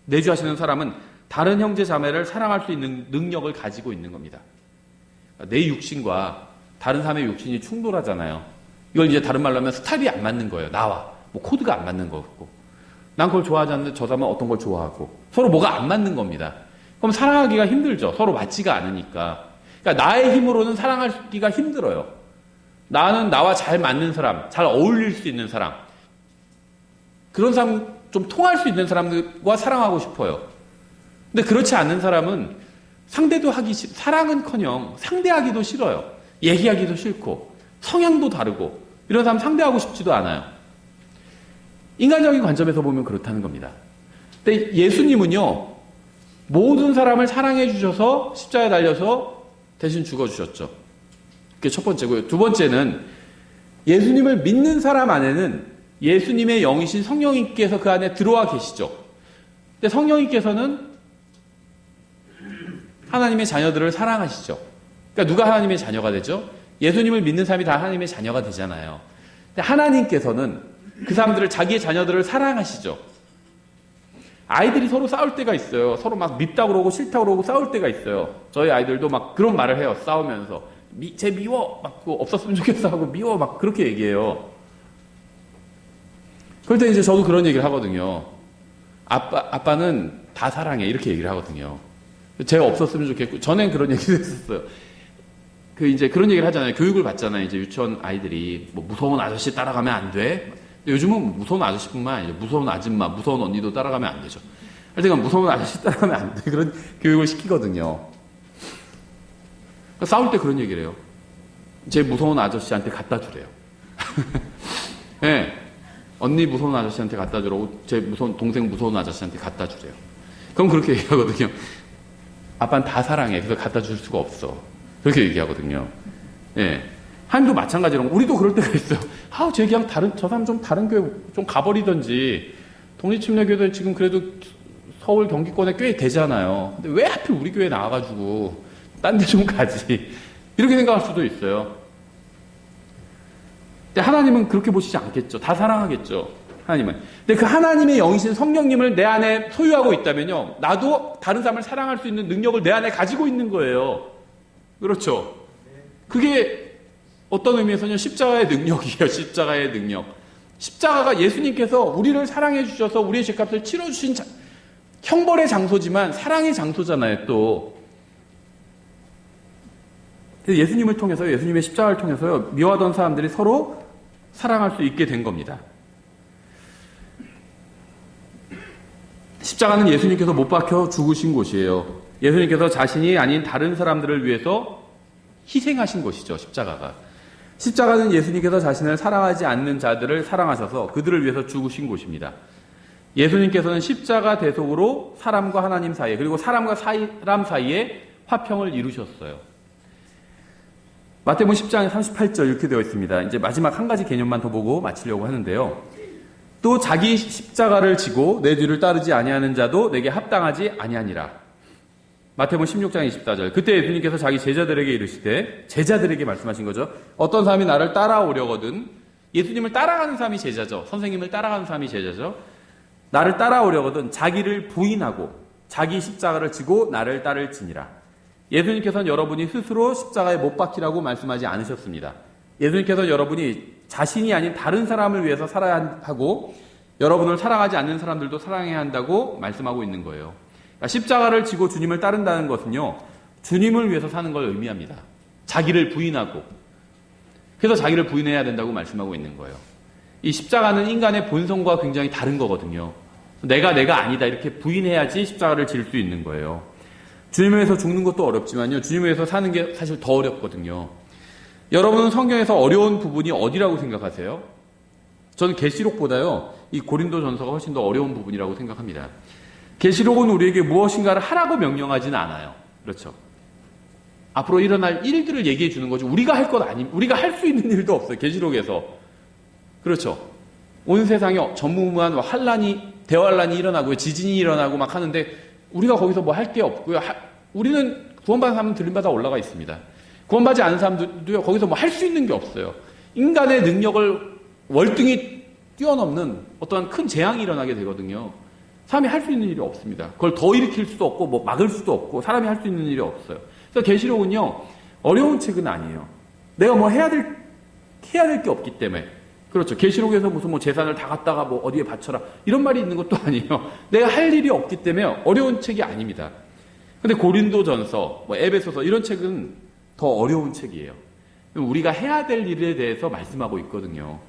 내주하시는 사람은 다른 형제 자매를 사랑할 수 있는 능력을 가지고 있는 겁니다. 내 육신과 다른 사람의 육신이 충돌하잖아요. 이걸 이제 다른 말로 하면 스타일이 안 맞는 거예요. 나와. 뭐 코드가 안 맞는 거고. 난 그걸 좋아하지 않는데 저 사람은 어떤 걸 좋아하고. 서로 뭐가 안 맞는 겁니다. 그럼 사랑하기가 힘들죠. 서로 맞지가 않으니까. 그러니까 나의 힘으로는 사랑하기가 힘들어요. 나는 나와 잘 맞는 사람, 잘 어울릴 수 있는 사람, 그런 사람, 좀 통할 수 있는 사람들과 사랑하고 싶어요. 근데 그렇지 않은 사람은 상대도 사랑은커녕 상대하기도 싫어요. 얘기하기도 싫고 성향도 다르고 이런 사람 상대하고 싶지도 않아요. 인간적인 관점에서 보면 그렇다는 겁니다. 근데 예수님은요, 모든 사람을 사랑해 주셔서 십자가에 달려서 대신 죽어주셨죠. 그게 첫 번째고요. 두 번째는 예수님을 믿는 사람 안에는 예수님의 영이신 성령님께서 그 안에 들어와 계시죠. 근데 성령님께서는 하나님의 자녀들을 사랑하시죠. 그러니까 누가 하나님의 자녀가 되죠? 예수님을 믿는 사람이 다 하나님의 자녀가 되잖아요. 근데 하나님께서는 그 사람들을, 자기의 자녀들을 사랑하시죠. 아이들이 서로 싸울 때가 있어요. 서로 막 밉다고 그러고 싫다고 그러고 싸울 때가 있어요. 저희 아이들도 막 그런 말을 해요. 싸우면서. 쟤 미워. 막 그거 없었으면 좋겠어 하고 미워. 막 그렇게 얘기해요. 그럴 때 이제 저도 그런 얘기를 하거든요. 아빠는 다 사랑해. 이렇게 얘기를 하거든요. 제가 없었으면 좋겠고, 전엔 그런 얘기도 했었어요. 이제 그런 얘기를 하잖아요. 교육을 받잖아요. 이제 유치원 아이들이 뭐 무서운 아저씨 따라가면 안 돼. 요즘은 무서운 아저씨뿐만 아니라 무서운 아줌마, 무서운 언니도 따라가면 안 되죠. 하여튼 무서운 아저씨 따라가면 안 돼. 그런 교육을 시키거든요. 그러니까 싸울 때 그런 얘기를 해요. 제 무서운 아저씨한테 갖다 주래요. 네. 언니 무서운 아저씨한테 갖다 주라고 제 동생 무서운 아저씨한테 갖다 주래요. 그럼 그렇게 얘기하거든요. 아빠는 다 사랑해. 그래서 갖다 줄 수가 없어. 그렇게 얘기하거든요. 예. 하나님도 마찬가지로 우리도 그럴 때가 있어요. 쟤 그냥 저 사람 좀 다른 교회 좀 가버리던지. 독립침례교도 지금 그래도 서울 경기권에 꽤 되잖아요. 근데 왜 하필 우리 교회 나와가지고 딴 데 좀 가지. 이렇게 생각할 수도 있어요. 근데 하나님은 그렇게 보시지 않겠죠. 다 사랑하겠죠. 하나님은. 근데 그 하나님의 영이신 성령님을 내 안에 소유하고 있다면요, 나도 다른 사람을 사랑할 수 있는 능력을 내 안에 가지고 있는 거예요. 그렇죠. 그게 어떤 의미에서는 십자가의 능력이에요. 십자가의 능력. 십자가가 예수님께서 우리를 사랑해 주셔서 우리의 죄값을 치러주신 형벌의 장소지만 사랑의 장소잖아요. 또 예수님을 통해서, 예수님의 십자가를 통해서요, 미워하던 사람들이 서로 사랑할 수 있게 된 겁니다. 십자가는 예수님께서 못 박혀 죽으신 곳이에요. 예수님께서 자신이 아닌 다른 사람들을 위해서 희생하신 것이죠. 십자가가. 십자가는 예수님께서 자신을 사랑하지 않는 자들을 사랑하셔서 그들을 위해서 죽으신 곳입니다. 예수님께서는 십자가 대속으로 사람과 하나님 사이에, 그리고 사람과 사람 사이에 화평을 이루셨어요. 마태복음 10장 38절 이렇게 되어 있습니다. 이제 마지막 한 가지 개념만 더 보고 마치려고 하는데요. 또 자기 십자가를 지고 내 뒤를 따르지 아니하는 자도 내게 합당하지 아니하니라. 마태복음 16장 24절. 그때 예수님께서 자기 제자들에게 이르시되, 제자들에게 말씀하신 거죠. 어떤 사람이 나를 따라오려거든, 예수님을 따라가는 사람이 제자죠. 선생님을 따라가는 사람이 제자죠. 나를 따라오려거든 자기를 부인하고 자기 십자가를 지고 나를 따를지니라. 예수님께서는 여러분이 스스로 십자가에 못 박히라고 말씀하지 않으셨습니다. 예수님께서는 여러분이 자신이 아닌 다른 사람을 위해서 살아야 하고 여러분을 사랑하지 않는 사람들도 사랑해야 한다고 말씀하고 있는 거예요. 그러니까 십자가를 지고 주님을 따른다는 것은요, 주님을 위해서 사는 걸 의미합니다. 자기를 부인하고, 그래서 자기를 부인해야 된다고 말씀하고 있는 거예요. 이 십자가는 인간의 본성과 굉장히 다른 거거든요. 내가 아니다 이렇게 부인해야지 십자가를 질 수 있는 거예요. 주님을 위해서 죽는 것도 어렵지만요, 주님을 위해서 사는 게 사실 더 어렵거든요. 여러분은 성경에서 어려운 부분이 어디라고 생각하세요? 저는 계시록보다요, 이 고린도전서가 훨씬 더 어려운 부분이라고 생각합니다. 계시록은 우리에게 무엇인가를 하라고 명령하지는 않아요. 그렇죠. 앞으로 일어날 일들을 얘기해 주는 거죠. 우리가 할 것 아닙니다. 우리가 할 수 있는 일도 없어요. 계시록에서. 그렇죠. 온 세상에 전무후무한 대환란이 일어나고 지진이 일어나고 막 하는데 우리가 거기서 뭐 할 게 없고요. 우리는 구원받은 사람은 들림받아 올라가 있습니다. 구원받지 않은 사람들도요, 거기서 뭐 할 수 있는 게 없어요. 인간의 능력을 월등히 뛰어넘는 어떠한 큰 재앙이 일어나게 되거든요. 사람이 할 수 있는 일이 없습니다. 그걸 더 일으킬 수도 없고 뭐 막을 수도 없고 사람이 할 수 있는 일이 없어요. 그래서 계시록은요, 어려운 책은 아니에요. 내가 뭐 해야 될 게 없기 때문에. 그렇죠. 계시록에서 무슨 뭐 재산을 다 갖다가 뭐 어디에 바쳐라 이런 말이 있는 것도 아니에요. 내가 할 일이 없기 때문에 어려운 책이 아닙니다. 근데 고린도전서, 뭐 에베소서 이런 책은 더 어려운 책이에요. 우리가 해야 될 일에 대해서 말씀하고 있거든요.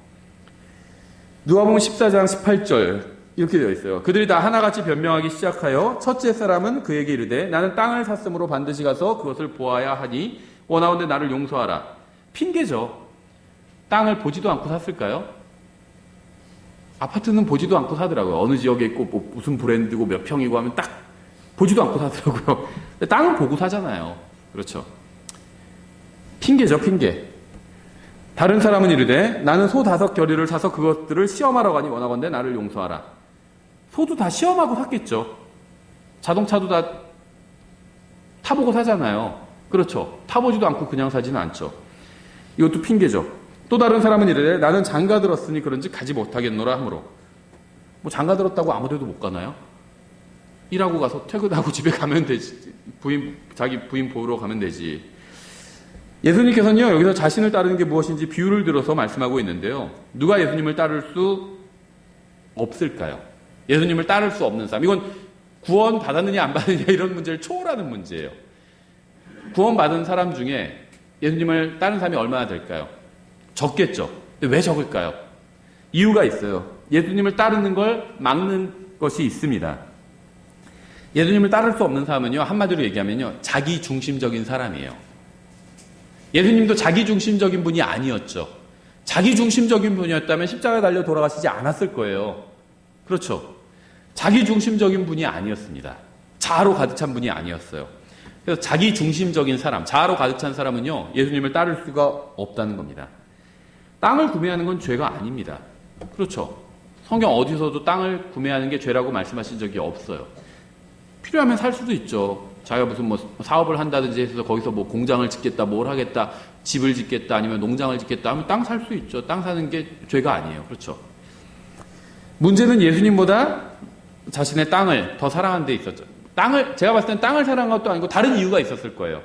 누가복음 14장 18절 이렇게 되어 있어요. 그들이 다 하나같이 변명하기 시작하여 첫째 사람은 그에게 이르되 나는 땅을 샀으므로 반드시 가서 그것을 보아야 하니 원하건대 나를 용서하라. 핑계죠. 땅을 보지도 않고 샀을까요? 아파트는 보지도 않고 사더라고요. 어느 지역에 있고 뭐 무슨 브랜드고 몇 평이고 하면 딱 보지도 않고 사더라고요. 땅을 보고 사잖아요. 그렇죠. 핑계죠, 핑계. 다른 사람은 이르되 나는 소 5겨리를 사서 그것들을 시험하러 가니 원하건대 나를 용서하라. 소도 다 시험하고 샀겠죠. 자동차도 다 타보고 사잖아요. 그렇죠. 타보지도 않고 그냥 사지는 않죠. 이것도 핑계죠. 또 다른 사람은 이르되 나는 장가 들었으니 그런지 가지 못하겠노라 하므로. 뭐 장가 들었다고 아무 데도 못 가나요? 일하고 가서 퇴근하고 집에 가면 되지. 자기 부인 보러 가면 되지. 예수님께서는요, 여기서 자신을 따르는 게 무엇인지 비유를 들어서 말씀하고 있는데요. 누가 예수님을 따를 수 없을까요? 예수님을 따를 수 없는 사람. 이건 구원 받았느냐 안 받았느냐 이런 문제를 초월하는 문제예요. 구원 받은 사람 중에 예수님을 따르는 사람이 얼마나 될까요? 적겠죠. 근데 왜 적을까요? 이유가 있어요. 예수님을 따르는 걸 막는 것이 있습니다. 예수님을 따를 수 없는 사람은요, 한마디로 얘기하면요, 자기 중심적인 사람이에요. 예수님도 자기 중심적인 분이 아니었죠. 자기 중심적인 분이었다면 십자가에 달려 돌아가시지 않았을 거예요. 그렇죠. 자기 중심적인 분이 아니었습니다. 자아로 가득 찬 분이 아니었어요. 그래서 자기 중심적인 사람, 자아로 가득 찬 사람은요, 예수님을 따를 수가 없다는 겁니다. 땅을 구매하는 건 죄가 아닙니다. 그렇죠. 성경 어디서도 땅을 구매하는 게 죄라고 말씀하신 적이 없어요. 필요하면 살 수도 있죠. 자기가 무슨 뭐 사업을 한다든지 해서 거기서 뭐 공장을 짓겠다, 뭘 하겠다, 집을 짓겠다, 아니면 농장을 짓겠다 하면 땅 살 수 있죠. 땅 사는 게 죄가 아니에요. 그렇죠. 문제는 예수님보다 자신의 땅을 더 사랑하는 데 있었죠. 제가 봤을 땐 땅을 사랑한 것도 아니고 다른 이유가 있었을 거예요.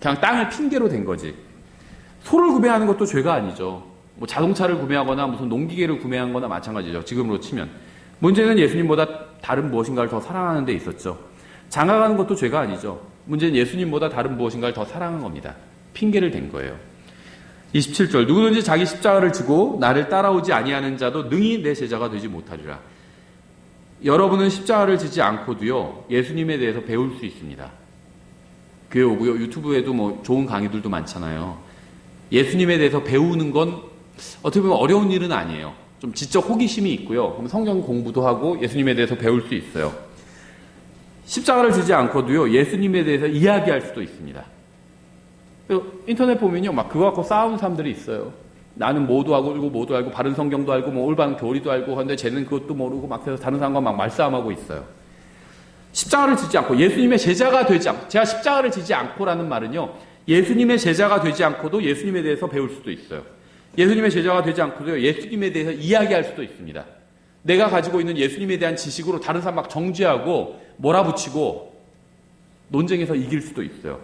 그냥 땅을 핑계로 된 거지. 소를 구매하는 것도 죄가 아니죠. 뭐 자동차를 구매하거나 무슨 농기계를 구매한 거나 마찬가지죠. 지금으로 치면. 문제는 예수님보다 다른 무엇인가를 더 사랑하는 데 있었죠. 장가가는 것도 죄가 아니죠. 문제는 예수님보다 다른 무엇인가를 더 사랑한 겁니다. 핑계를 댄 거예요. 27절 누구든지 자기 십자가를 지고 나를 따라오지 아니하는 자도 능히 내 제자가 되지 못하리라. 여러분은 십자가를 지지 않고도요, 예수님에 대해서 배울 수 있습니다. 교회 오고요, 유튜브에도 뭐 좋은 강의들도 많잖아요. 예수님에 대해서 배우는 건 어떻게 보면 어려운 일은 아니에요. 좀 지적 호기심이 있고요. 그럼 성경 공부도 하고 예수님에 대해서 배울 수 있어요. 십자가를 지지 않고도요, 예수님에 대해서 이야기할 수도 있습니다. 인터넷 보면요, 막 그거 갖고 싸우는 사람들이 있어요. 나는 뭐도 알고, 뭐도 알고, 바른 성경도 알고, 뭐 올바른 교리도 알고 하는데 쟤는 그것도 모르고 막 해서 다른 사람과 막 말싸움하고 있어요. 십자가를 지지 않고, 예수님의 제자가 되지 않고, 제가 십자가를 지지 않고라는 말은요, 예수님의 제자가 되지 않고도 예수님에 대해서 배울 수도 있어요. 예수님의 제자가 되지 않고도 예수님에 대해서 이야기할 수도 있습니다. 내가 가지고 있는 예수님에 대한 지식으로 다른 사람 막 정죄하고 몰아붙이고 논쟁에서 이길 수도 있어요.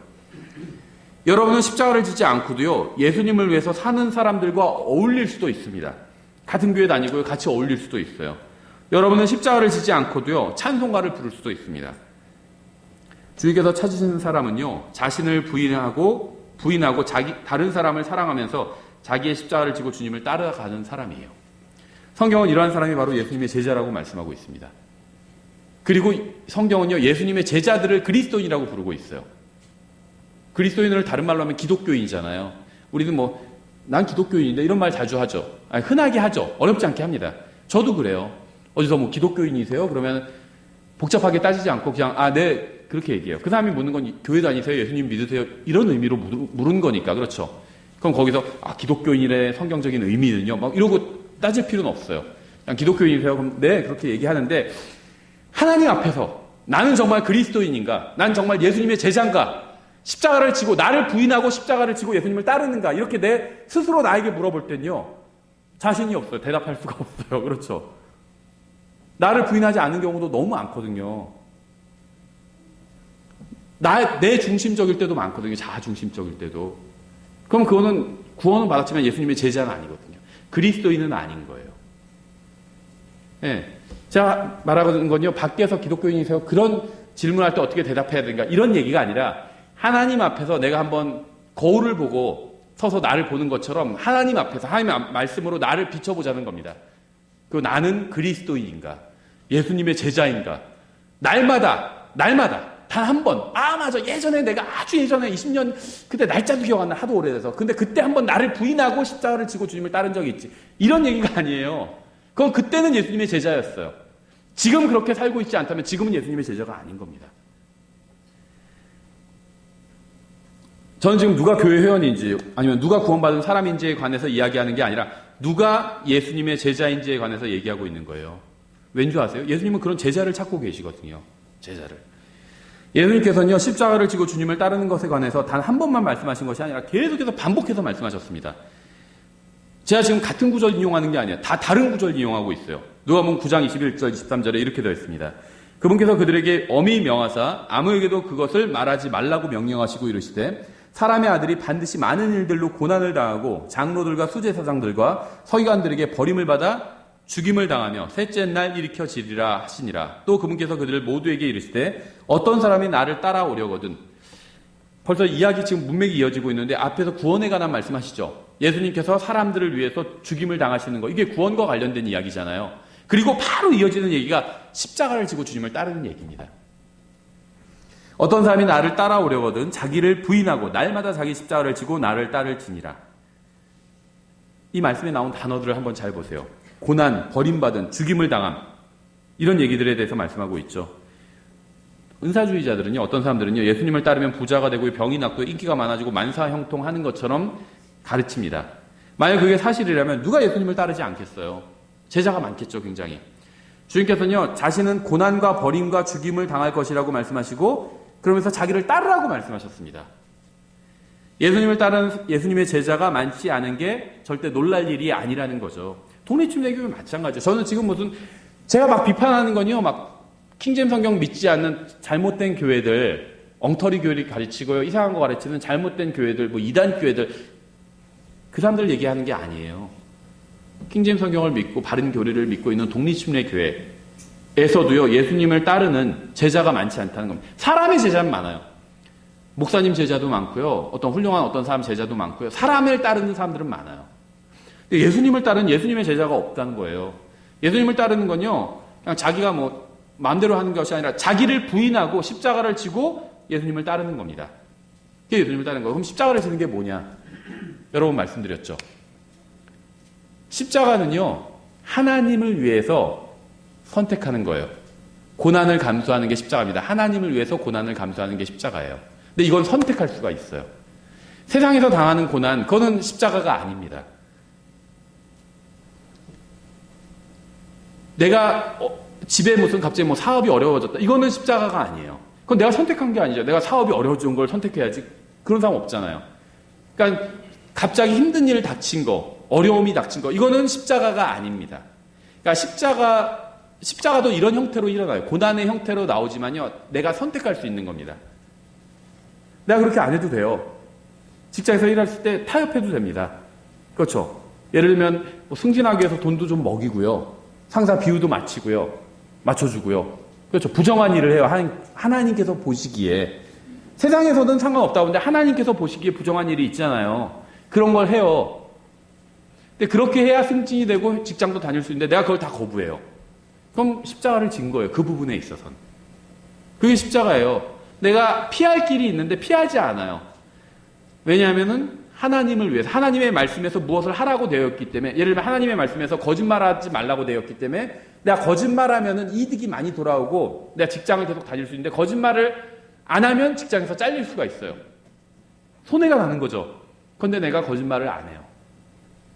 여러분은 십자가를 지지 않고도요, 예수님을 위해서 사는 사람들과 어울릴 수도 있습니다. 같은 교회 다니고요, 같이 어울릴 수도 있어요. 여러분은 십자가를 지지 않고도요, 찬송가를 부를 수도 있습니다. 주님께서 찾으시는 사람은요, 자신을 부인하고 다른 사람을 사랑하면서 자기의 십자가를 지고 주님을 따라가는 사람이에요. 성경은 이러한 사람이 바로 예수님의 제자라고 말씀하고 있습니다. 그리고 성경은요, 예수님의 제자들을 그리스도인이라고 부르고 있어요. 그리스도인을 다른 말로 하면 기독교인이잖아요. 우리는 뭐, 난 기독교인인데 이런 말 자주 하죠. 흔하게 하죠. 어렵지 않게 합니다. 저도 그래요. 어디서 뭐 기독교인이세요? 그러면 복잡하게 따지지 않고 그냥, 네, 그렇게 얘기해요. 그 사람이 묻는 건 교회 다니세요? 예수님 믿으세요? 이런 의미로 물은 거니까, 그렇죠? 그럼 거기서, 기독교인의 성경적인 의미는요? 막 이러고 따질 필요는 없어요. 그냥 기독교인이세요? 그럼 네, 그렇게 얘기하는데, 하나님 앞에서 나는 정말 그리스도인인가? 난 정말 예수님의 제자인가? 십자가를 지고 나를 부인하고 십자가를 지고 예수님을 따르는가? 이렇게 내 스스로 나에게 물어볼 땐요, 자신이 없어요. 대답할 수가 없어요. 그렇죠? 나를 부인하지 않는 경우도 너무 많거든요. 내 중심적일 때도 많거든요. 자아중심적일 때도. 그럼 그거는 구원은 받았지만 예수님의 제자는 아니거든요. 그리스도인은 아닌 거예요. 네. 제가 말하는 건요, 밖에서 기독교인이세요? 그런 질문할 때 어떻게 대답해야 되는가? 이런 얘기가 아니라 하나님 앞에서 내가 한번 거울을 보고 서서 나를 보는 것처럼 하나님 앞에서 하나님의 말씀으로 나를 비춰보자는 겁니다. 그 나는 그리스도인인가? 예수님의 제자인가? 날마다 단 한 번, 맞아, 예전에 내가 아주 예전에 20년, 그때 날짜도 기억 안 나, 하도 오래돼서. 근데 그때 한번 나를 부인하고 십자가를 지고 주님을 따른 적이 있지. 이런 얘기가 아니에요. 그건 그때는 예수님의 제자였어요. 지금 그렇게 살고 있지 않다면 지금은 예수님의 제자가 아닌 겁니다. 저는 지금 누가 교회 회원인지 아니면 누가 구원받은 사람인지에 관해서 이야기하는 게 아니라 누가 예수님의 제자인지에 관해서 얘기하고 있는 거예요. 왠지 아세요? 예수님은 그런 제자를 찾고 계시거든요. 제자를. 예수님께서는요, 십자가를 지고 주님을 따르는 것에 관해서 단 한 번만 말씀하신 것이 아니라 계속해서 반복해서 말씀하셨습니다. 제가 지금 같은 구절 인용하는 게 아니에요. 다 다른 구절 인용하고 있어요. 누가복음 9장 21절 23절에 이렇게 되어 있습니다. 그분께서 그들에게 엄히 명하사 아무에게도 그것을 말하지 말라고 명령하시고 이르시되 사람의 아들이 반드시 많은 일들로 고난을 당하고 장로들과 수제사장들과 서기관들에게 버림을 받아 죽임을 당하며 셋째 날 일으켜지리라 하시니라. 또 그분께서 그들을 모두에게 이르시되 어떤 사람이 나를 따라오려거든. 벌써 이야기 지금 문맥이 이어지고 있는데 앞에서 구원에 관한 말씀하시죠. 예수님께서 사람들을 위해서 죽임을 당하시는 거, 이게 구원과 관련된 이야기잖아요. 그리고 바로 이어지는 얘기가 십자가를 지고 주님을 따르는 얘기입니다. 어떤 사람이 나를 따라오려거든 자기를 부인하고 날마다 자기 십자가를 지고 나를 따를지니라. 이 말씀에 나온 단어들을 한번 잘 보세요. 고난, 버림받은, 죽임을 당함, 이런 얘기들에 대해서 말씀하고 있죠. 은사주의자들은요, 어떤 사람들은요, 예수님을 따르면 부자가 되고 병이 낫고 인기가 많아지고 만사형통하는 것처럼 가르칩니다. 만약 그게 사실이라면 누가 예수님을 따르지 않겠어요? 제자가 많겠죠, 굉장히. 주님께서는요, 자신은 고난과 버림과 죽임을 당할 것이라고 말씀하시고 그러면서 자기를 따르라고 말씀하셨습니다. 예수님을 따르는 예수님의 제자가 많지 않은 게 절대 놀랄 일이 아니라는 거죠. 독립침례교회 마찬가지죠. 저는 지금 제가 막 비판하는 건요, 막 킹제임 성경 믿지 않는 잘못된 교회들, 엉터리 교회를 가르치고요, 이상한 거 가르치는 잘못된 교회들, 이단 교회들, 그 사람들 얘기하는 게 아니에요. 킹제임 성경을 믿고 바른 교리를 믿고 있는 독립침례 교회에서도요, 예수님을 따르는 제자가 많지 않다는 겁니다. 사람의 제자는 많아요. 목사님 제자도 많고요, 어떤 훌륭한 어떤 사람 제자도 많고요, 사람을 따르는 사람들은 많아요. 근데 예수님을 따르는 예수님의 제자가 없다는 거예요. 예수님을 따르는 건요, 그냥 자기가 마음대로 하는 것이 아니라 자기를 부인하고 십자가를 지고 예수님을 따르는 겁니다. 그게 예수님을 따르는 거예요. 그럼 십자가를 지는 게 뭐냐? 여러 번 말씀드렸죠. 십자가는요, 하나님을 위해서 선택하는 거예요. 고난을 감수하는 게 십자가입니다. 하나님을 위해서 고난을 감수하는 게 십자가예요. 근데 이건 선택할 수가 있어요. 세상에서 당하는 고난, 그거는 십자가가 아닙니다. 내가 집에 무슨 갑자기 뭐 사업이 어려워졌다. 이거는 십자가가 아니에요. 그건 내가 선택한 게 아니죠. 내가 사업이 어려워진 걸 선택해야지. 그런 사람 없잖아요. 그러니까 갑자기 힘든 일 닥친 거, 어려움이 닥친 거, 이거는 십자가가 아닙니다. 그러니까 십자가도 이런 형태로 일어나요. 고난의 형태로 나오지만요, 내가 선택할 수 있는 겁니다. 내가 그렇게 안 해도 돼요. 직장에서 일할 때 타협해도 됩니다. 그렇죠. 예를 들면 뭐 승진하기 위해서 돈도 좀 먹이고요. 상사 비유도 맞춰주고요. 그렇죠. 부정한 일을 해요. 하나님께서 보시기에. 세상에서는 상관없다고 하는데 하나님께서 보시기에 부정한 일이 있잖아요. 그런 걸 해요. 근데 그렇게 해야 승진이 되고 직장도 다닐 수 있는데 내가 그걸 다 거부해요. 그럼 십자가를 진 거예요. 그 부분에 있어서는. 그게 십자가예요. 내가 피할 길이 있는데 피하지 않아요. 왜냐하면은 하나님을 위해서, 하나님의 말씀에서 무엇을 하라고 되었기 때문에, 예를 들면 하나님의 말씀에서 거짓말하지 말라고 되었기 때문에 내가 거짓말하면은 이득이 많이 돌아오고 내가 직장을 계속 다닐 수 있는데 거짓말을 안 하면 직장에서 잘릴 수가 있어요. 손해가 나는 거죠. 그런데 내가 거짓말을 안 해요.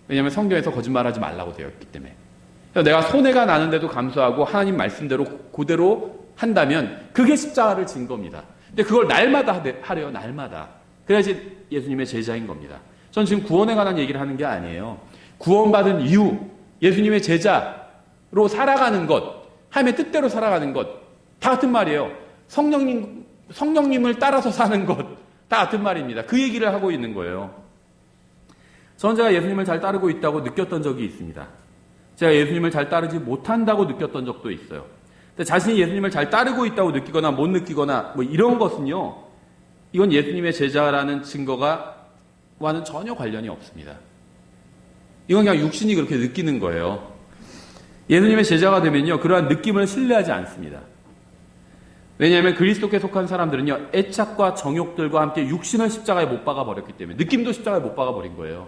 왜냐하면 성경에서 거짓말하지 말라고 되었기 때문에. 그래서 내가 손해가 나는데도 감수하고 하나님 말씀대로 그대로 한다면 그게 십자가를 진 겁니다. 근데 그걸 날마다 하래요. 날마다. 그래야지 예수님의 제자인 겁니다. 전 지금 구원에 관한 얘기를 하는 게 아니에요. 구원받은 이후 예수님의 제자로 살아가는 것, 하나님의 뜻대로 살아가는 것, 다 같은 말이에요. 성령님을 따라서 사는 것, 다 같은 말입니다. 그 얘기를 하고 있는 거예요. 저는 제가 예수님을 잘 따르고 있다고 느꼈던 적이 있습니다. 제가 예수님을 잘 따르지 못한다고 느꼈던 적도 있어요. 근데 자신이 예수님을 잘 따르고 있다고 느끼거나 못 느끼거나 뭐 이런 것은요, 이건 예수님의 제자라는 증거와는 전혀 관련이 없습니다. 이건 그냥 육신이 그렇게 느끼는 거예요. 예수님의 제자가 되면요, 그러한 느낌을 신뢰하지 않습니다. 왜냐하면 그리스도께 속한 사람들은요, 애착과 정욕들과 함께 육신을 십자가에 못 박아 버렸기 때문에, 느낌도 십자가에 못 박아 버린 거예요.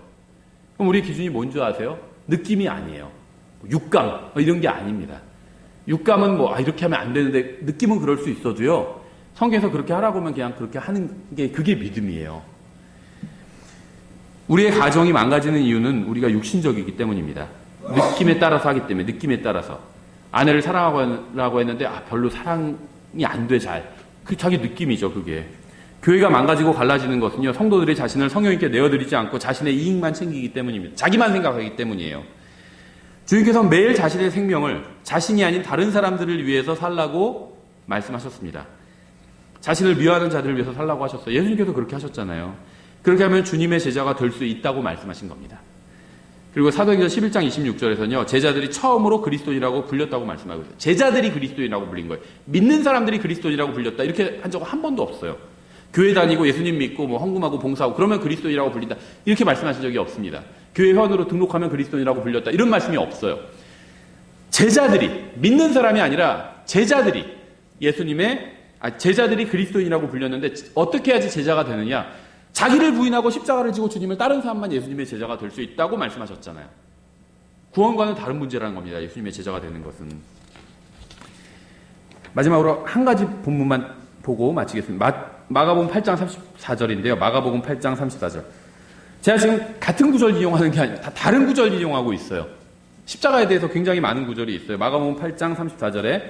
그럼 우리 기준이 뭔지 아세요? 느낌이 아니에요. 육감 이런 게 아닙니다. 육감은 이렇게 하면 안 되는데, 느낌은 그럴 수 있어도요, 성경에서 그렇게 하라고 하면 그냥 그렇게 하는 게, 그게 믿음이에요. 우리의 가정이 망가지는 이유는 우리가 육신적이기 때문입니다. 느낌에 따라서 하기 때문에, 느낌에 따라서. 아내를 사랑하라고 했는데, 별로 사랑이 안 돼, 잘. 그 자기 느낌이죠, 그게. 교회가 망가지고 갈라지는 것은요, 성도들이 자신을 성령님께 내어드리지 않고 자신의 이익만 챙기기 때문입니다. 자기만 생각하기 때문이에요. 주님께서 매일 자신의 생명을 자신이 아닌 다른 사람들을 위해서 살라고 말씀하셨습니다. 자신을 미워하는 자들을 위해서 살라고 하셨어요. 예수님께서 그렇게 하셨잖아요. 그렇게 하면 주님의 제자가 될 수 있다고 말씀하신 겁니다. 그리고 사도행전 11장 26절에서는요, 제자들이 처음으로 그리스도인이라고 불렸다고 말씀하고 있어요. 제자들이 그리스도인이라고 불린 거예요. 믿는 사람들이 그리스도인이라고 불렸다, 이렇게 한 적은 한 번도 없어요. 교회 다니고 예수님 믿고 헌금하고 봉사하고 그러면 그리스도인이라고 불린다, 이렇게 말씀하신 적이 없습니다. 교회 회원으로 등록하면 그리스도인이라고 불렸다, 이런 말씀이 없어요. 제자들이, 믿는 사람이 아니라 제자들이 제자들이 그리스도인이라고 불렸는데, 어떻게 해야지 제자가 되느냐? 자기를 부인하고 십자가를 지고 주님을 따른 사람만 예수님의 제자가 될 수 있다고 말씀하셨잖아요. 구원과는 다른 문제라는 겁니다. 예수님의 제자가 되는 것은. 마지막으로 한 가지 본문만 보고 마치겠습니다. 마가복음 8장 34절인데요. 마가복음 8장 34절. 제가 지금 같은 구절 이용하는 게 아니라 다 다른 구절 이용하고 있어요. 십자가에 대해서 굉장히 많은 구절이 있어요. 마가복음 8장 34절에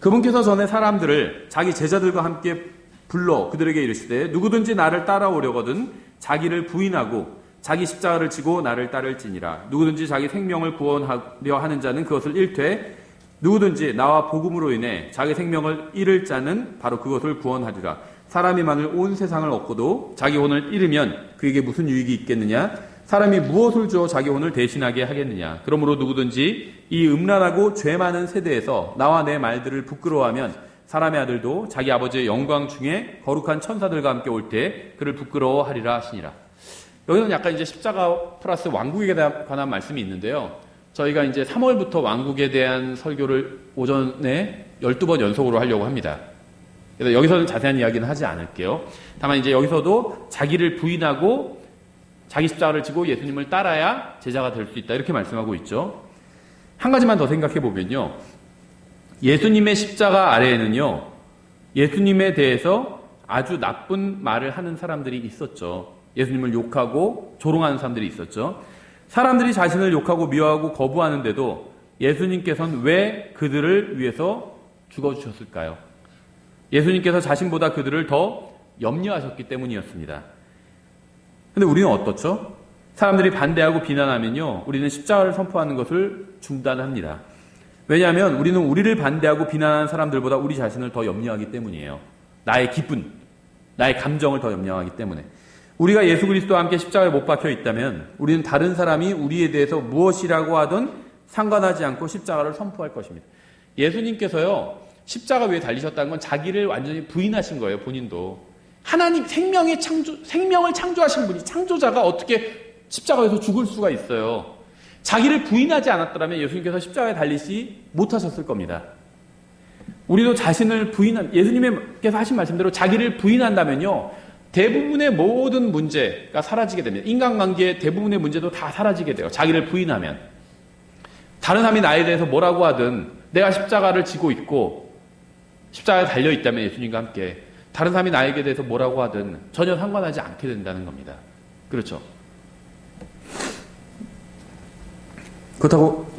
그분께서 전에 사람들을 자기 제자들과 함께 불러 그들에게 이르시되 누구든지 나를 따라오려거든 자기를 부인하고 자기 십자가를 지고 나를 따를지니라. 누구든지 자기 생명을 구원하려 하는 자는 그것을 잃되 누구든지 나와 복음으로 인해 자기 생명을 잃을 자는 바로 그것을 구원하리라. 사람이 만일 온 세상을 얻고도 자기 혼을 잃으면 그에게 무슨 유익이 있겠느냐? 사람이 무엇을 주어 자기 혼을 대신하게 하겠느냐? 그러므로 누구든지 이 음란하고 죄 많은 세대에서 나와 내 말들을 부끄러워하면 사람의 아들도 자기 아버지의 영광 중에 거룩한 천사들과 함께 올 때 그를 부끄러워하리라 하시니라. 여기는 약간 이제 십자가 플러스 왕국에 관한 말씀이 있는데요. 저희가 이제 3월부터 왕국에 대한 설교를 오전에 12번 연속으로 하려고 합니다. 그래서 여기서는 자세한 이야기는 하지 않을게요. 다만 이제 여기서도 자기를 부인하고 자기 십자가를 지고 예수님을 따라야 제자가 될 수 있다, 이렇게 말씀하고 있죠. 한 가지만 더 생각해 보면요. 예수님의 십자가 아래에는요, 예수님에 대해서 아주 나쁜 말을 하는 사람들이 있었죠. 예수님을 욕하고 조롱하는 사람들이 있었죠. 사람들이 자신을 욕하고 미워하고 거부하는데도 예수님께서는 왜 그들을 위해서 죽어주셨을까요? 예수님께서 자신보다 그들을 더 염려하셨기 때문이었습니다. 근데 우리는 어떻죠? 사람들이 반대하고 비난하면요, 우리는 십자가를 선포하는 것을 중단합니다. 왜냐하면 우리는 우리를 반대하고 비난하는 사람들보다 우리 자신을 더 염려하기 때문이에요. 나의 기분, 나의 감정을 더 염려하기 때문에. 우리가 예수 그리스도와 함께 십자가에 못 박혀 있다면 우리는 다른 사람이 우리에 대해서 무엇이라고 하든 상관하지 않고 십자가를 선포할 것입니다. 예수님께서요, 십자가 위에 달리셨다는 건 자기를 완전히 부인하신 거예요. 본인도. 하나님 생명을 창조하신 분이, 창조자가 어떻게 십자가에서 죽을 수가 있어요. 자기를 부인하지 않았더라면 예수님께서 십자가에 달리시 못하셨을 겁니다. 우리도 자신을 예수님께서 하신 말씀대로 자기를 부인한다면요, 대부분의 모든 문제가 사라지게 됩니다. 인간관계의 대부분의 문제도 다 사라지게 돼요. 자기를 부인하면. 다른 사람이 나에 대해서 뭐라고 하든 내가 십자가를 지고 있고 십자가에 달려있다면 예수님과 함께 다른 사람이 나에게 대해서 뭐라고 하든 전혀 상관하지 않게 된다는 겁니다. 그렇죠? 그렇다고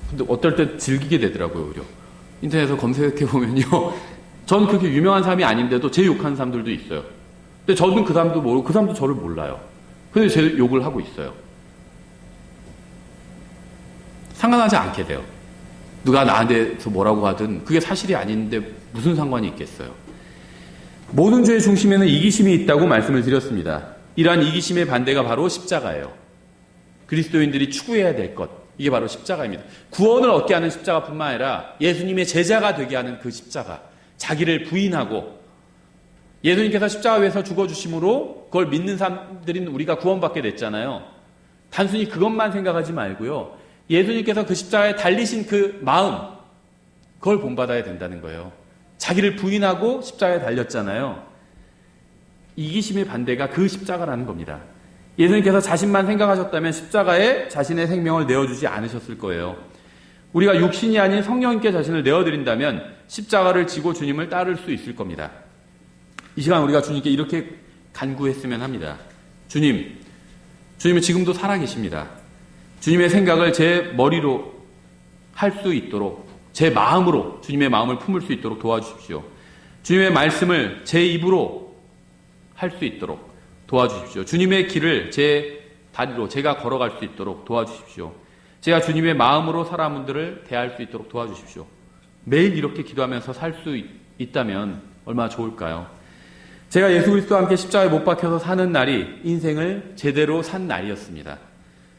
근데 어떨 때 즐기게 되더라고요. 오히려. 인터넷에서 검색해보면요, 전 그렇게 유명한 사람이 아닌데도 제 욕하는 사람들도 있어요. 근데 저는 그 사람도 모르고 그 사람도 저를 몰라요. 근데 제 욕을 하고 있어요. 상관하지 않게 돼요. 누가 나한테서 뭐라고 하든 그게 사실이 아닌데 무슨 상관이 있겠어요. 모든 죄의 중심에는 이기심이 있다고 말씀을 드렸습니다. 이러한 이기심의 반대가 바로 십자가예요. 그리스도인들이 추구해야 될 것, 이게 바로 십자가입니다. 구원을 얻게 하는 십자가뿐만 아니라 예수님의 제자가 되게 하는 그 십자가, 자기를 부인하고 예수님께서 십자가 위에서 죽어주심으로 그걸 믿는 사람들인 우리가 구원받게 됐잖아요. 단순히 그것만 생각하지 말고요, 예수님께서 그 십자가에 달리신 그 마음, 그걸 본받아야 된다는 거예요. 자기를 부인하고 십자가에 달렸잖아요. 이기심의 반대가 그 십자가라는 겁니다. 예수님께서 자신만 생각하셨다면 십자가에 자신의 생명을 내어주지 않으셨을 거예요. 우리가 육신이 아닌 성령님께 자신을 내어드린다면 십자가를 지고 주님을 따를 수 있을 겁니다. 이 시간 우리가 주님께 이렇게 간구했으면 합니다. 주님은 지금도 살아계십니다. 주님의 생각을 제 머리로 할 수 있도록, 제 마음으로 주님의 마음을 품을 수 있도록 도와주십시오. 주님의 말씀을 제 입으로 할 수 있도록 도와주십시오. 주님의 길을 제 다리로 제가 걸어갈 수 있도록 도와주십시오. 제가 주님의 마음으로 사람들을 대할 수 있도록 도와주십시오. 매일 이렇게 기도하면서 살 수 있다면 얼마나 좋을까요? 제가 예수 그리스도와 함께 십자가에 못 박혀서 사는 날이 인생을 제대로 산 날이었습니다.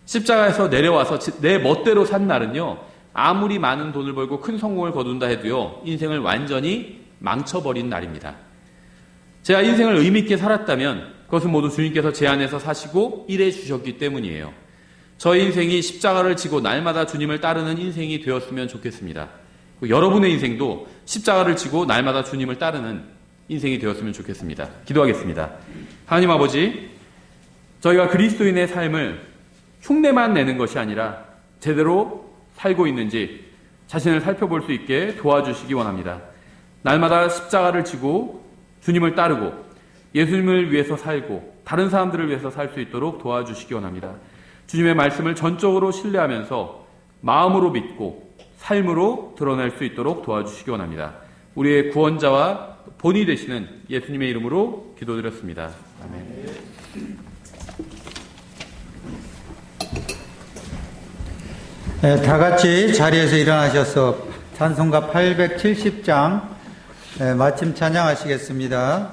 십자가에서 내려와서 내 멋대로 산 날은요, 아무리 많은 돈을 벌고 큰 성공을 거둔다 해도요, 인생을 완전히 망쳐버린 날입니다. 제가 인생을 의미있게 살았다면 그것은 모두 주님께서 제 안에서 사시고 일해 주셨기 때문이에요. 저의 인생이 십자가를 지고 날마다 주님을 따르는 인생이 되었으면 좋겠습니다. 여러분의 인생도 십자가를 지고 날마다 주님을 따르는 인생이 되었으면 좋겠습니다. 기도하겠습니다. 하나님 아버지, 저희가 그리스도인의 삶을 흉내만 내는 것이 아니라 제대로 살고 있는지 자신을 살펴볼 수 있게 도와주시기 원합니다. 날마다 십자가를 지고 주님을 따르고 예수님을 위해서 살고 다른 사람들을 위해서 살 수 있도록 도와주시기 원합니다. 주님의 말씀을 전적으로 신뢰하면서 마음으로 믿고 삶으로 드러낼 수 있도록 도와주시기 원합니다. 우리의 구원자와 본이 되시는 예수님의 이름으로 기도드렸습니다. 아멘. 네, 다 같이 자리에서 일어나셔서 찬송가 870장 마침 찬양하시겠습니다.